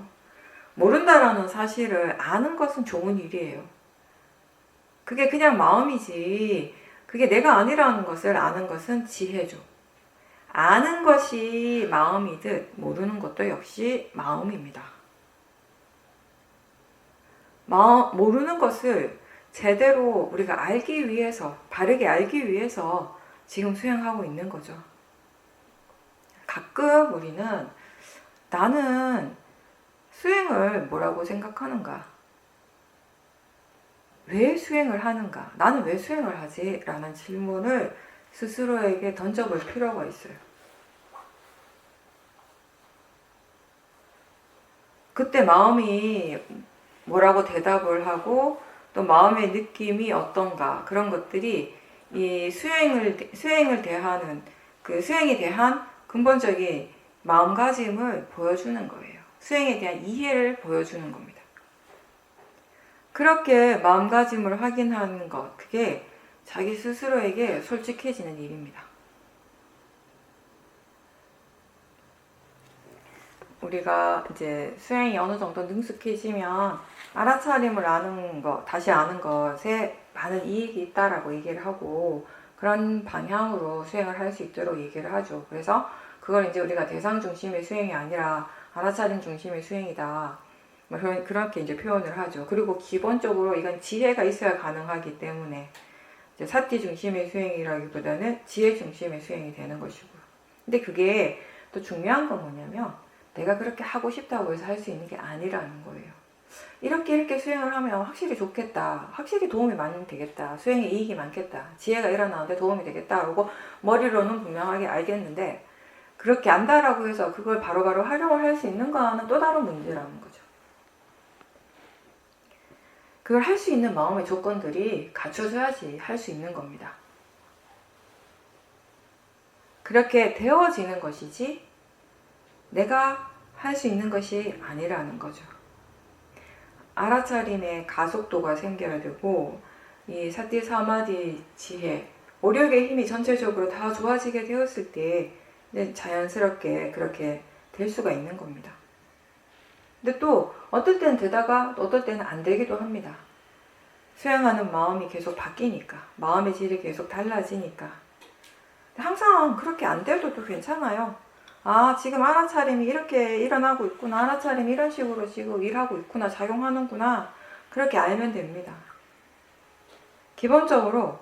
Speaker 1: 모른다라는 사실을 아는 것은 좋은 일이에요. 그게 그냥 마음이지, 그게 내가 아니라는 것을 아는 것은 지혜죠. 아는 것이 마음이듯 모르는 것도 역시 마음입니다. 모르는 것을 제대로 우리가 알기 위해서, 바르게 알기 위해서 지금 수행하고 있는 거죠. 가끔 우리는 나는 수행을 뭐라고 생각하는가? 왜 수행을 하는가? 나는 왜 수행을 하지? 라는 질문을 스스로에게 던져볼 필요가 있어요. 그때 마음이 뭐라고 대답을 하고 또 마음의 느낌이 어떤가, 그런 것들이 이 수행을 대하는, 그 수행에 대한 근본적인 마음가짐을 보여주는 거예요. 수행에 대한 이해를 보여주는 겁니다. 그렇게 마음가짐을 확인하는 것, 그게 자기 스스로에게 솔직해지는 일입니다. 우리가 이제 수행이 어느 정도 능숙해지면 알아차림을 아는 것, 다시 아는 것에 많은 이익이 있다라고 얘기를 하고 그런 방향으로 수행을 할 수 있도록 얘기를 하죠. 그래서 그걸 이제 우리가 대상 중심의 수행이 아니라 알아차림 중심의 수행이다. 그렇게 이제 표현을 하죠. 그리고 기본적으로 이건 지혜가 있어야 가능하기 때문에 이제 사티 중심의 수행이라기보다는 지혜 중심의 수행이 되는 것이고요. 근데 그게 또 중요한 건 뭐냐면 내가 그렇게 하고 싶다고 해서 할 수 있는 게 아니라는 거예요. 이렇게 수행을 하면 확실히 좋겠다. 확실히 도움이 많이 되겠다. 수행에 이익이 많겠다. 지혜가 일어나는데 도움이 되겠다. 라고 머리로는 분명하게 알겠는데 그렇게 안다라고 해서 그걸 바로바로 활용을 할 수 있는가는 또 다른 문제라는 거죠. 그걸 할 수 있는 마음의 조건들이 갖춰져야지 할 수 있는 겁니다. 그렇게 되어지는 것이지 내가 할 수 있는 것이 아니라는 거죠. 알아차림의 가속도가 생겨야 되고 이 사티 사마디 지혜, 오력의 힘이 전체적으로 다 좋아지게 되었을 때 자연스럽게 그렇게 될 수가 있는 겁니다. 근데 또 어떨 때는 되다가 또 어떨 때는 안 되기도 합니다. 수행하는 마음이 계속 바뀌니까, 마음의 질이 계속 달라지니까. 항상 그렇게 안 돼도 또 괜찮아요. 아, 지금 알아차림이 이렇게 일어나고 있구나, 알아차림이 이런 식으로 지금 일하고 있구나, 작용하는구나, 그렇게 알면 됩니다. 기본적으로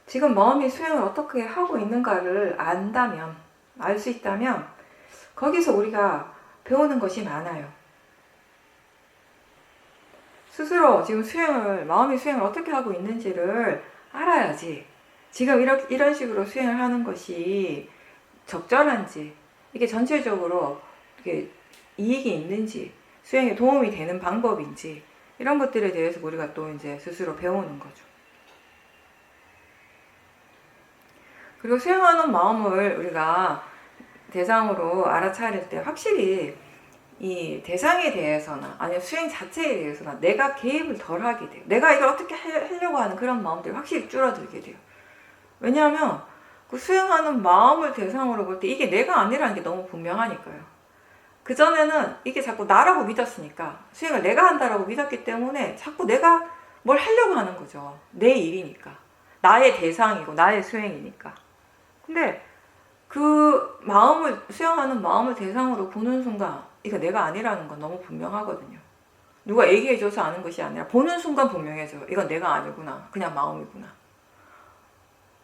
Speaker 1: 지금 마음이 수행을 어떻게 하고 있는가를 안다면, 알 수 있다면 거기서 우리가 배우는 것이 많아요. 스스로 지금 마음이 수행을 어떻게 하고 있는지를 알아야지 지금 이런 식으로 수행을 하는 것이 적절한지, 이게 전체적으로 이게 이익이 있는지, 수행에 도움이 되는 방법인지, 이런 것들에 대해서 우리가 또 이제 스스로 배우는 거죠. 그리고 수행하는 마음을 우리가 대상으로 알아차릴 때 확실히 이 대상에 대해서나 아니면 수행 자체에 대해서나 내가 개입을 덜 하게 돼요. 내가 이걸 어떻게 하려고 하는 그런 마음들이 확실히 줄어들게 돼요. 왜냐하면 그 수행하는 마음을 대상으로 볼 때 이게 내가 아니라는 게 너무 분명하니까요. 그전에는 이게 자꾸 나라고 믿었으니까, 수행을 내가 한다라고 믿었기 때문에 자꾸 내가 뭘 하려고 하는 거죠. 내 일이니까. 나의 대상이고 나의 수행이니까. 근데 그 수행하는 마음을 대상으로 보는 순간 이거 내가 아니라는 건 너무 분명하거든요. 누가 얘기해줘서 아는 것이 아니라 보는 순간 분명해져요. 이건 내가 아니구나. 그냥 마음이구나.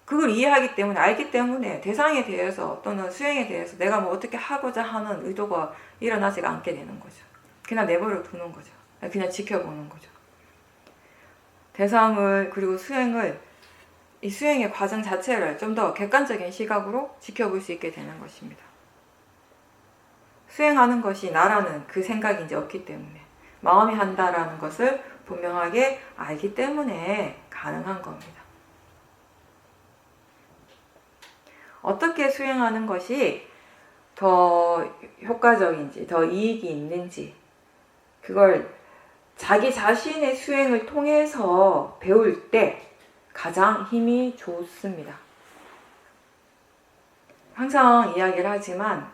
Speaker 1: 그걸 이해하기 때문에, 알기 때문에 대상에 대해서 또는 수행에 대해서 내가 뭐 어떻게 하고자 하는 의도가 일어나지가 않게 되는 거죠. 그냥 내버려 두는 거죠. 그냥 지켜보는 거죠. 대상을, 그리고 이 수행의 과정 자체를 좀 더 객관적인 시각으로 지켜볼 수 있게 되는 것입니다. 수행하는 것이 나라는 그 생각이 이제 없기 때문에, 마음이 한다라는 것을 분명하게 알기 때문에 가능한 겁니다. 어떻게 수행하는 것이 더 효과적인지, 더 이익이 있는지, 그걸 자기 자신의 수행을 통해서 배울 때 가장 힘이 좋습니다. 항상 이야기를 하지만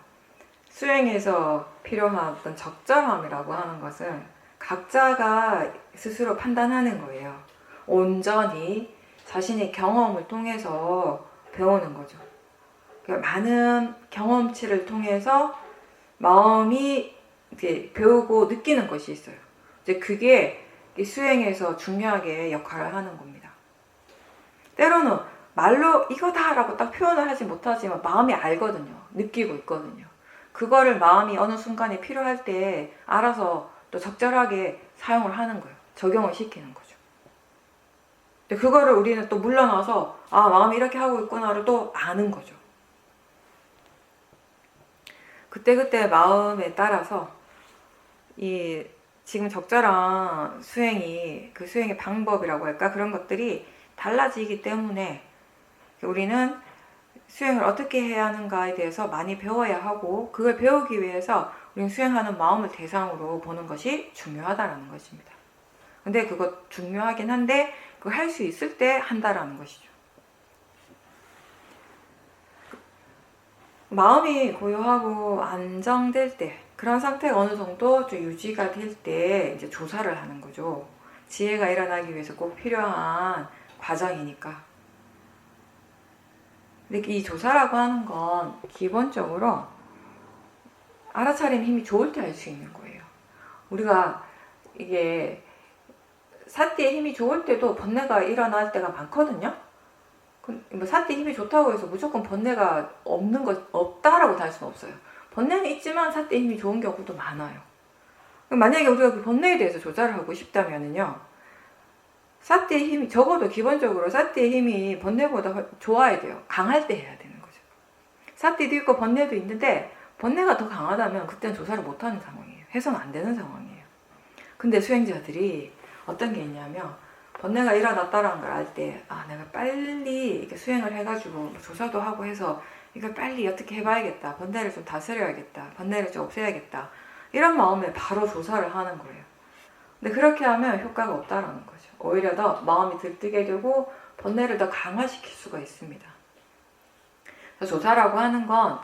Speaker 1: 수행에서 필요한 어떤 적절함이라고 하는 것은 각자가 스스로 판단하는 거예요. 온전히 자신의 경험을 통해서 배우는 거죠. 많은 경험치를 통해서 마음이 이렇게 배우고 느끼는 것이 있어요. 이제 그게 수행에서 중요하게 역할을 하는 겁니다. 때로는 말로 이거다라고 딱 표현을 하지 못하지만 마음이 알거든요. 느끼고 있거든요. 그거를 마음이 어느 순간에 필요할 때 알아서 또 적절하게 사용을 하는 거예요. 적용을 시키는 거죠. 근데 그거를 우리는 또 물러나서 아, 마음이 이렇게 하고 있구나를 또 아는 거죠. 그때그때 마음에 따라서 이 지금 적절한 수행이, 그 수행의 방법이라고 할까, 그런 것들이 달라지기 때문에 우리는 수행을 어떻게 해야 하는가에 대해서 많이 배워야 하고, 그걸 배우기 위해서 우리는 수행하는 마음을 대상으로 보는 것이 중요하다는 것입니다. 근데 그거 중요하긴 한데 그걸 할 수 있을 때 한다라는 것이죠. 마음이 고요하고 안정될 때, 그런 상태가 어느 정도 좀 유지가 될 때 이제 조사를 하는 거죠. 지혜가 일어나기 위해서 꼭 필요한 과정이니까. 근데 이 조사라고 하는 건 기본적으로 알아차림 힘이 좋을 때 할 수 있는 거예요. 우리가 이게 사띠의 힘이 좋을 때도 번뇌가 일어날 때가 많거든요. 뭐 사띠 힘이 좋다고 해서 무조건 번뇌가 없다라고 할 수는 없어요. 번뇌는 있지만 사띠의 힘이 좋은 경우도 많아요. 만약에 우리가 그 번뇌에 대해서 조사를 하고 싶다면은요, 사띠의 힘이, 적어도 기본적으로 사띠의 힘이 번뇌보다 좋아야 돼요. 강할 때 해야 되는 거죠. 사띠도 있고 번뇌도 있는데 번뇌가 더 강하다면 그때는 조사를 못하는 상황이에요. 해서는 안 되는 상황이에요. 근데 수행자들이 어떤 게 있냐면 번뇌가 일어났다라는 걸 알 때 내가 빨리 이렇게 수행을 해가지고 뭐 조사도 하고 해서 이걸 빨리 어떻게 해봐야겠다. 번뇌를 좀 다스려야겠다. 번뇌를 좀 없애야겠다. 이런 마음에 바로 조사를 하는 거예요. 근데 그렇게 하면 효과가 없다라는 거죠. 오히려 더 마음이 들뜨게 되고 번뇌를 더 강화시킬 수가 있습니다. 그래서 조사라고 하는 건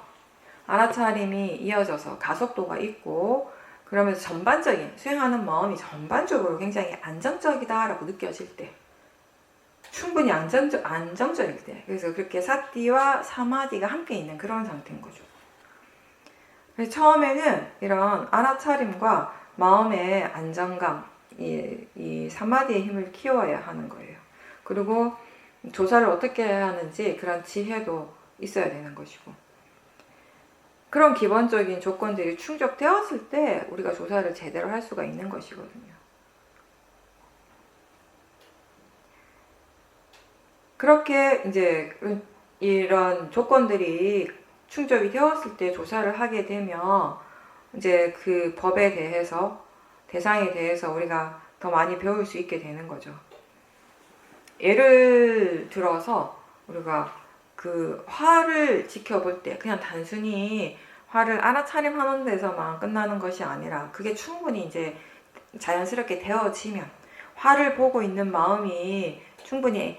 Speaker 1: 알아차림이 이어져서 가속도가 있고 그러면서 전반적인 수행하는 마음이 전반적으로 굉장히 안정적이다라고 느껴질 때 충분히 안정적일 때 그래서 그렇게 사띠와 사마디가 함께 있는 그런 상태인 거죠. 그래서 처음에는 이런 알아차림과 마음의 안정감 이 사마디의 힘을 키워야 하는 거예요. 그리고 조사를 어떻게 해야 하는지 그런 지혜도 있어야 되는 것이고 그런 기본적인 조건들이 충족되었을 때 우리가 조사를 제대로 할 수가 있는 것이거든요. 그렇게 이제 이런 조건들이 충족이 되었을 때 조사를 하게 되면 이제 그 법에 대해서 대상에 대해서 우리가 더 많이 배울 수 있게 되는 거죠. 예를 들어서 우리가 그 화를 지켜볼 때 그냥 단순히 화를 알아차림하는 데서만 끝나는 것이 아니라 그게 충분히 이제 자연스럽게 되어지면 화를 보고 있는 마음이 충분히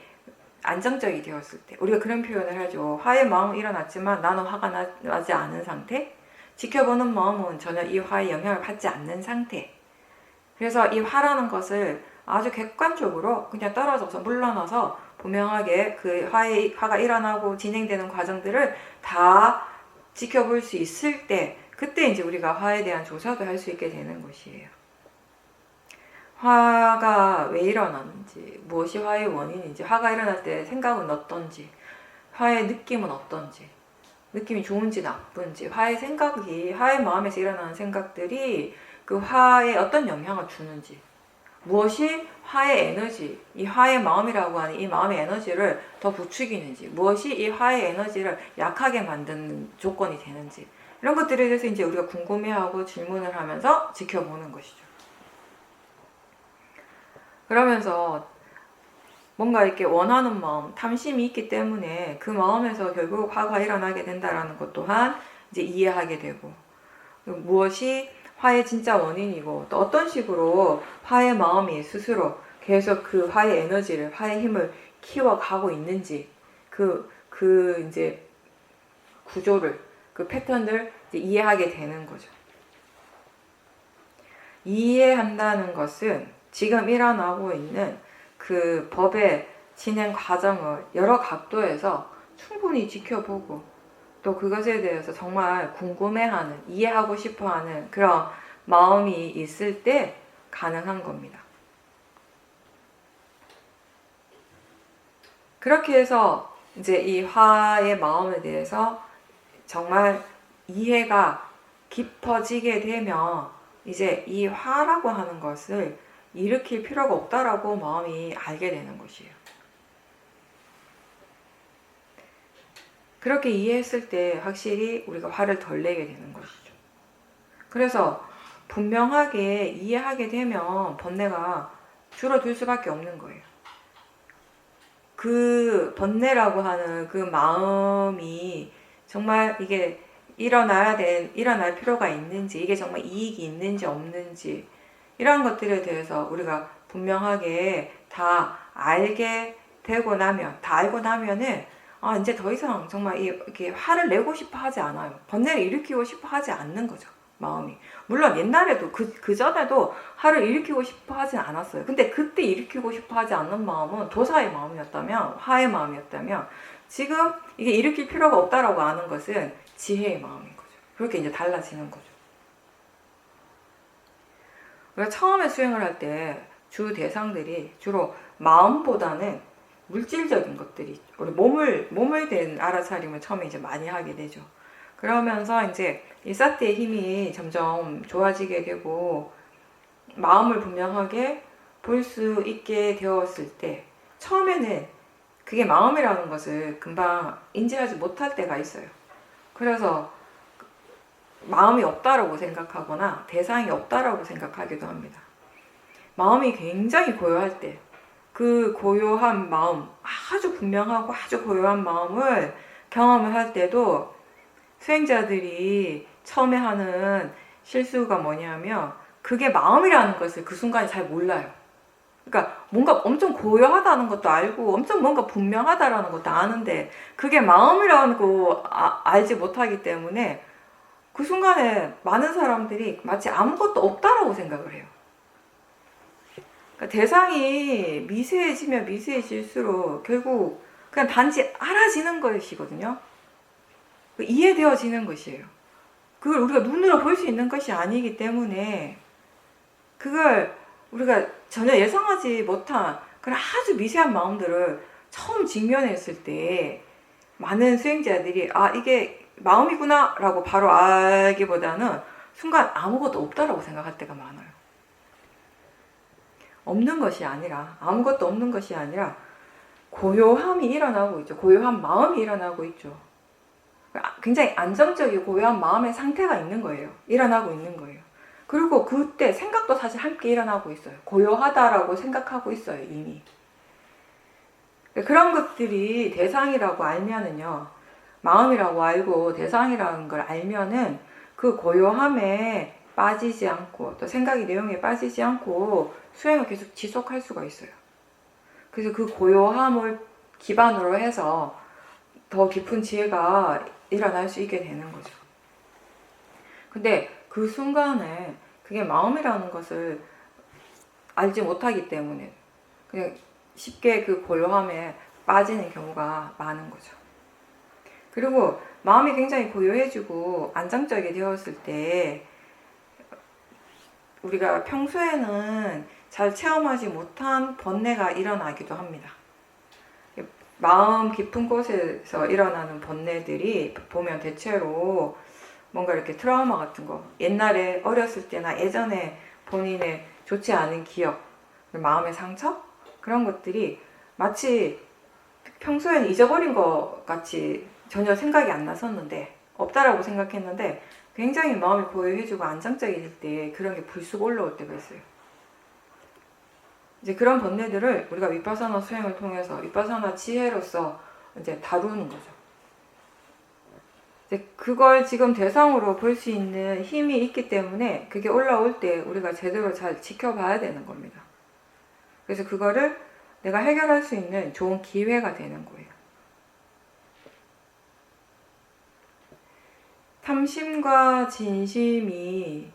Speaker 1: 안정적이 되었을 때 우리가 그런 표현을 하죠. 화의 마음은 일어났지만 나는 화가 나지 않은 상태, 지켜보는 마음은 전혀 이 화의 영향을 받지 않는 상태. 그래서 이 화라는 것을 아주 객관적으로 그냥 떨어져서 물러나서 분명하게 그 화가 일어나고 진행되는 과정들을 다 지켜볼 수 있을 때 그때 이제 우리가 화에 대한 조사도 할 수 있게 되는 것이에요. 화가 왜 일어나는지, 무엇이 화의 원인인지, 화가 일어날 때 생각은 어떤지, 화의 느낌은 어떤지, 느낌이 좋은지 나쁜지, 화의 마음에서 일어나는 생각들이 그 화에 어떤 영향을 주는지, 무엇이 화의 에너지, 이 화의 마음이라고 하는 이 마음의 에너지를 더 부추기는지, 무엇이 이 화의 에너지를 약하게 만드는 조건이 되는지, 이런 것들에 대해서 이제 우리가 궁금해하고 질문을 하면서 지켜보는 것이죠. 그러면서 뭔가 이렇게 원하는 마음, 탐심이 있기 때문에 그 마음에서 결국 화가 일어나게 된다라는 것 또한 이제 이해하게 되고 무엇이 화의 진짜 원인이고 또 어떤 식으로 화의 마음이 스스로 계속 그 화의 에너지를, 화의 힘을 키워가고 있는지 그 이제 구조를, 그 패턴을 이제 이해하게 되는 거죠. 이해한다는 것은 지금 일어나고 있는 그 법의 진행 과정을 여러 각도에서 충분히 지켜보고 또 그것에 대해서 정말 궁금해하는, 이해하고 싶어하는 그런 마음이 있을 때 가능한 겁니다. 그렇게 해서 이제 이 화의 마음에 대해서 정말 이해가 깊어지게 되면 이제 이 화라고 하는 것을 일으킬 필요가 없다라고 마음이 알게 되는 것이에요. 그렇게 이해했을 때 확실히 우리가 화를 덜 내게 되는 것이죠. 그래서 분명하게 이해하게 되면 번뇌가 줄어들 수밖에 없는 거예요. 그 번뇌라고 하는 그 마음이 정말 이게 일어날 필요가 있는지, 이게 정말 이익이 있는지 없는지 이런 것들에 대해서 우리가 분명하게 다 알게 되고 나면, 다 알고 나면은 이제 더 이상 정말 이렇게 화를 내고 싶어 하지 않아요. 번뇌를 일으키고 싶어 하지 않는 거죠, 마음이. 물론 옛날에도 그 전에도 화를 일으키고 싶어 하진 않았어요. 근데 그때 일으키고 싶어 하지 않는 마음은 도사의 마음이었다면, 화의 마음이었다면 지금 이게 일으킬 필요가 없다라고 아는 것은 지혜의 마음인 거죠. 그렇게 이제 달라지는 거죠. 우리가 처음에 수행을 할 때 주 대상들이 주로 마음보다는 물질적인 것들이 우리 몸을 댄 알아차림을 처음에 이제 많이 하게 되죠. 그러면서 이제 이 사띠의 힘이 점점 좋아지게 되고 마음을 분명하게 볼 수 있게 되었을 때 처음에는 그게 마음이라는 것을 금방 인지하지 못할 때가 있어요. 그래서 마음이 없다라고 생각하거나 대상이 없다라고 생각하기도 합니다. 마음이 굉장히 고요할 때, 그 고요한 마음, 아주 분명하고 아주 고요한 마음을 경험을 할 때도 수행자들이 처음에 하는 실수가 뭐냐면 그게 마음이라는 것을 그 순간에 잘 몰라요. 그러니까 뭔가 엄청 고요하다는 것도 알고 엄청 뭔가 분명하다라는 것도 아는데 그게 마음이라고 알지 못하기 때문에 그 순간에 많은 사람들이 마치 아무것도 없다라고 생각을 해요. 그러니까 대상이 미세해지면 미세해질수록 결국 그냥 단지 알아지는 것이거든요. 이해되어지는 것이에요. 그걸 우리가 눈으로 볼 수 있는 것이 아니기 때문에 그걸 우리가 전혀 예상하지 못한 그런 아주 미세한 마음들을 처음 직면했을 때 많은 수행자들이 아 이게 마음이구나 라고 바로 알기보다는 순간 아무것도 없다라고 생각할 때가 많아요. 없는 것이 아니라 아무것도 없는 것이 아니라 고요함이 일어나고 있죠. 고요한 마음이 일어나고 있죠. 굉장히 안정적이고 고요한 마음의 상태가 있는 거예요. 일어나고 있는 거예요. 그리고 그때 생각도 사실 함께 일어나고 있어요. 고요하다라고 생각하고 있어요, 이미. 그런 것들이 대상이라고 알면은요, 마음이라고 알고 대상이라는 걸 알면은 그 고요함에 빠지지 않고 또 생각의 내용에 빠지지 않고 수행을 계속 지속할 수가 있어요. 그래서 그 고요함을 기반으로 해서 더 깊은 지혜가 일어날 수 있게 되는 거죠. 근데 그 순간에 그게 마음이라는 것을 알지 못하기 때문에 그냥 쉽게 그 고요함에 빠지는 경우가 많은 거죠. 그리고 마음이 굉장히 고요해지고 안정적이 되었을 때 우리가 평소에는 잘 체험하지 못한 번뇌가 일어나기도 합니다. 마음 깊은 곳에서 일어나는 번뇌들이 보면 대체로 뭔가 이렇게 트라우마 같은 거, 옛날에 어렸을 때나 예전에 본인의 좋지 않은 기억, 마음의 상처? 그런 것들이 마치 평소에는 잊어버린 것 같이 전혀 생각이 안 났었는데 없다라고 생각했는데 굉장히 마음이 고요해지고 안정적일 때 그런 게 불쑥 올라올 때가 있어요. 이제 그런 번뇌들을 우리가 위파사나 수행을 통해서 위파사나 지혜로서 이제 다루는 거죠. 이제 그걸 지금 대상으로 볼 수 있는 힘이 있기 때문에 그게 올라올 때 우리가 제대로 잘 지켜봐야 되는 겁니다. 그래서 그거를 내가 해결할 수 있는 좋은 기회가 되는 거예요. 탐심과 진심이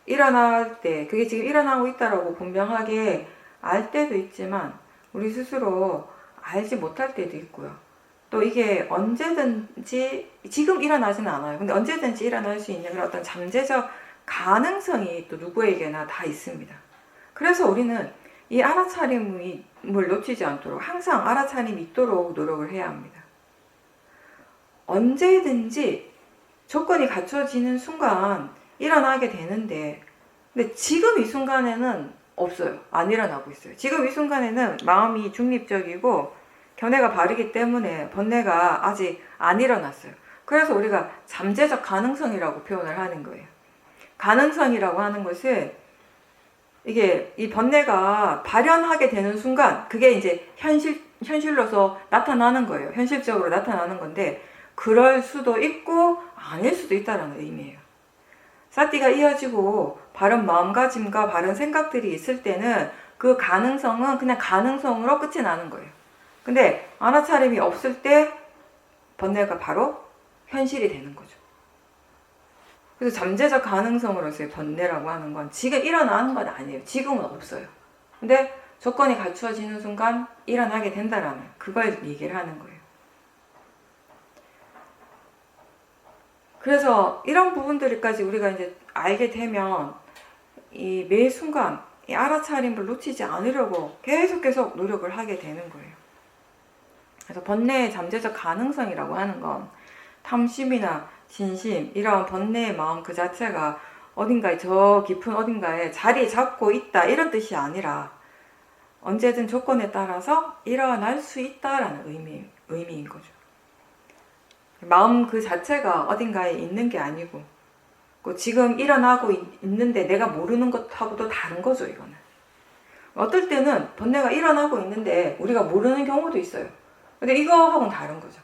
Speaker 1: 일어날 때, 그게 지금 일어나고 있다라고 분명하게 알 때도 있지만 우리 스스로 알지 못할 때도 있고요. 또 이게 언제든지 지금 일어나지는 않아요. 근데 언제든지 일어날 수 있는 그런 어떤 잠재적 가능성이 또 누구에게나 다 있습니다. 그래서 우리는 이 알아차림을 놓치지 않도록 항상 알아차림이 있도록 노력을 해야 합니다. 언제든지 조건이 갖춰지는 순간 일어나게 되는데 근데 지금 이 순간에는 없어요. 안 일어나고 있어요. 지금 이 순간에는 마음이 중립적이고 견해가 바르기 때문에 번뇌가 아직 안 일어났어요. 그래서 우리가 잠재적 가능성이라고 표현을 하는 거예요. 가능성이라고 하는 것은 이게 이 번뇌가 발현하게 되는 순간 그게 이제 현실로서 나타나는 거예요. 현실적으로 나타나는 건데 그럴 수도 있고 아닐 수도 있다는 의미예요. 사띠가 이어지고 바른 마음가짐과 바른 생각들이 있을 때는 그 가능성은 그냥 가능성으로 끝이 나는 거예요. 근데 알아차림이 없을 때 번뇌가 바로 현실이 되는 거죠. 그래서 잠재적 가능성으로서의 번뇌라고 하는 건 지금 일어나는 건 아니에요. 지금은 없어요. 근데 조건이 갖추어지는 순간 일어나게 된다라는 그걸 얘기를 하는 거예요. 그래서 이런 부분들까지 우리가 이제 알게 되면 이 매 순간 이 알아차림을 놓치지 않으려고 계속 노력을 하게 되는 거예요. 그래서 번뇌의 잠재적 가능성이라고 하는 건 탐심이나 진심 이런 번뇌의 마음 그 자체가 어딘가에 저 깊은 어딘가에 자리 잡고 있다 이런 뜻이 아니라 언제든 조건에 따라서 일어날 수 있다라는 의미인 거죠. 마음 그 자체가 어딘가에 있는 게 아니고 지금 일어나고 있는데 내가 모르는 것하고도 다른 거죠, 이거는. 어떨 때는 번뇌가 일어나고 있는데 우리가 모르는 경우도 있어요. 근데 이거하고는 다른 거죠.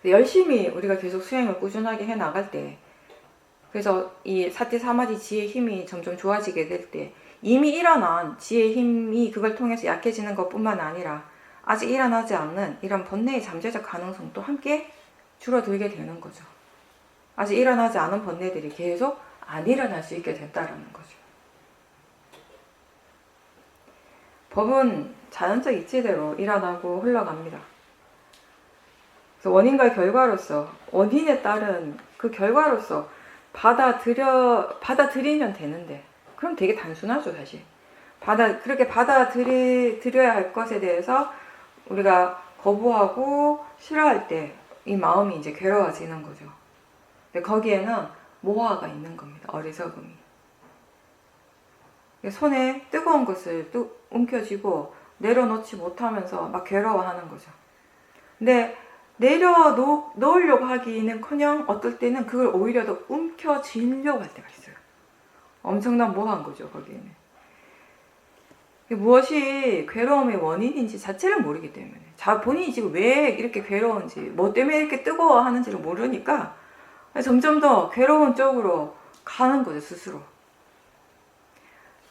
Speaker 1: 열심히 우리가 계속 수행을 꾸준하게 해 나갈 때, 그래서 이 사티 사마디 지혜의 힘이 점점 좋아지게 될 때, 이미 일어난 지혜의 힘이 그걸 통해서 약해지는 것뿐만 아니라 아직 일어나지 않는 이런 번뇌의 잠재적 가능성도 함께 줄어들게 되는 거죠. 아직 일어나지 않은 번뇌들이 계속 안 일어날 수 있게 된다는 거죠. 법은 자연적 이치대로 일어나고 흘러갑니다. 그래서 원인과 결과로서, 원인에 따른 그 결과로서 받아들이면 되는데, 그럼 되게 단순하죠, 사실. 그렇게 받아들여야 할 것에 대해서 우리가 거부하고 싫어할 때 이 마음이 이제 괴로워지는 거죠. 근데 거기에는 모화가 있는 겁니다. 어리석음이. 손에 뜨거운 것을 움켜쥐고 내려놓지 못하면서 막 괴로워하는 거죠. 근데 내려놓으려고 하기는커녕 어떨 때는 그걸 오히려 더 움켜쥐려고 할 때가 있어요. 엄청난 모호한 거죠, 거기에는. 무엇이 괴로움의 원인인지 자체를 모르기 때문에, 본인이 지금 왜 이렇게 괴로운지, 뭐 때문에 이렇게 뜨거워하는지를 모르니까 점점 더 괴로운 쪽으로 가는 거죠, 스스로.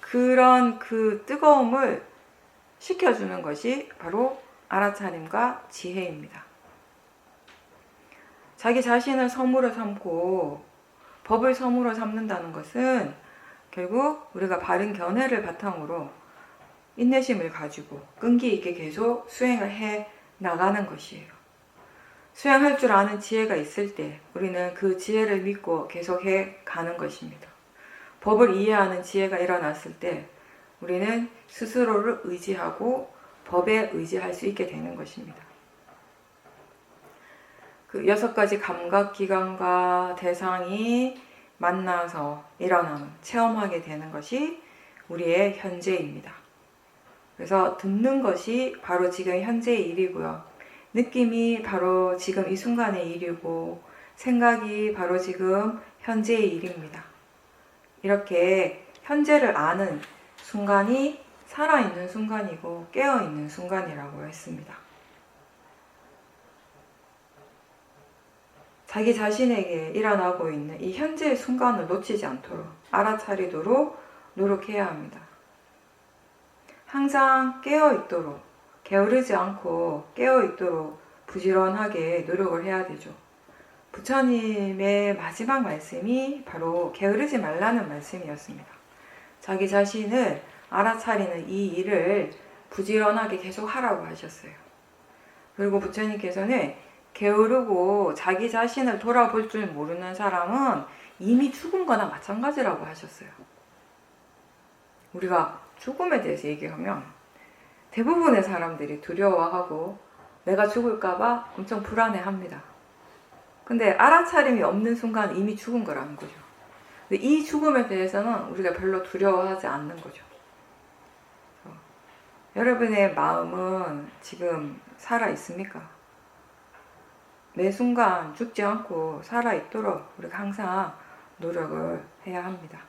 Speaker 1: 그런 그 뜨거움을 식혀주는 것이 바로 알아차림과 지혜입니다. 자기 자신을 섬으로 삼고 법을 섬으로 삼는다는 것은 결국 우리가 바른 견해를 바탕으로 인내심을 가지고 끈기 있게 계속 수행을 해 나가는 것이에요. 수행할 줄 아는 지혜가 있을 때 우리는 그 지혜를 믿고 계속해 가는 것입니다. 법을 이해하는 지혜가 일어났을 때 우리는 스스로를 의지하고 법에 의지할 수 있게 되는 것입니다. 그 6가지 감각기관과 대상이 만나서 일어나는, 체험하게 되는 것이 우리의 현재입니다. 그래서 듣는 것이 바로 지금 현재의 일이고요. 느낌이 바로 지금 이 순간의 일이고, 생각이 바로 지금 현재의 일입니다. 이렇게 현재를 아는 순간이 살아있는 순간이고 깨어있는 순간이라고 했습니다. 자기 자신에게 일어나고 있는 이 현재의 순간을 놓치지 않도록 알아차리도록 노력해야 합니다. 항상 깨어있도록, 게으르지 않고 깨어있도록 부지런하게 노력을 해야 되죠. 부처님의 마지막 말씀이 바로 게으르지 말라는 말씀이었습니다. 자기 자신을 알아차리는 이 일을 부지런하게 계속 하라고 하셨어요. 그리고 부처님께서는 게으르고 자기 자신을 돌아볼 줄 모르는 사람은 이미 죽은 거나 마찬가지라고 하셨어요. 우리가 죽음에 대해서 얘기하면 대부분의 사람들이 두려워하고 내가 죽을까봐 엄청 불안해합니다. 근데 알아차림이 없는 순간 이미 죽은 거라는 거죠. 근데 이 죽음에 대해서는 우리가 별로 두려워하지 않는 거죠. 여러분의 마음은 지금 살아 있습니까? 매 순간 죽지 않고 살아 있도록 우리가 항상 노력을 해야 합니다.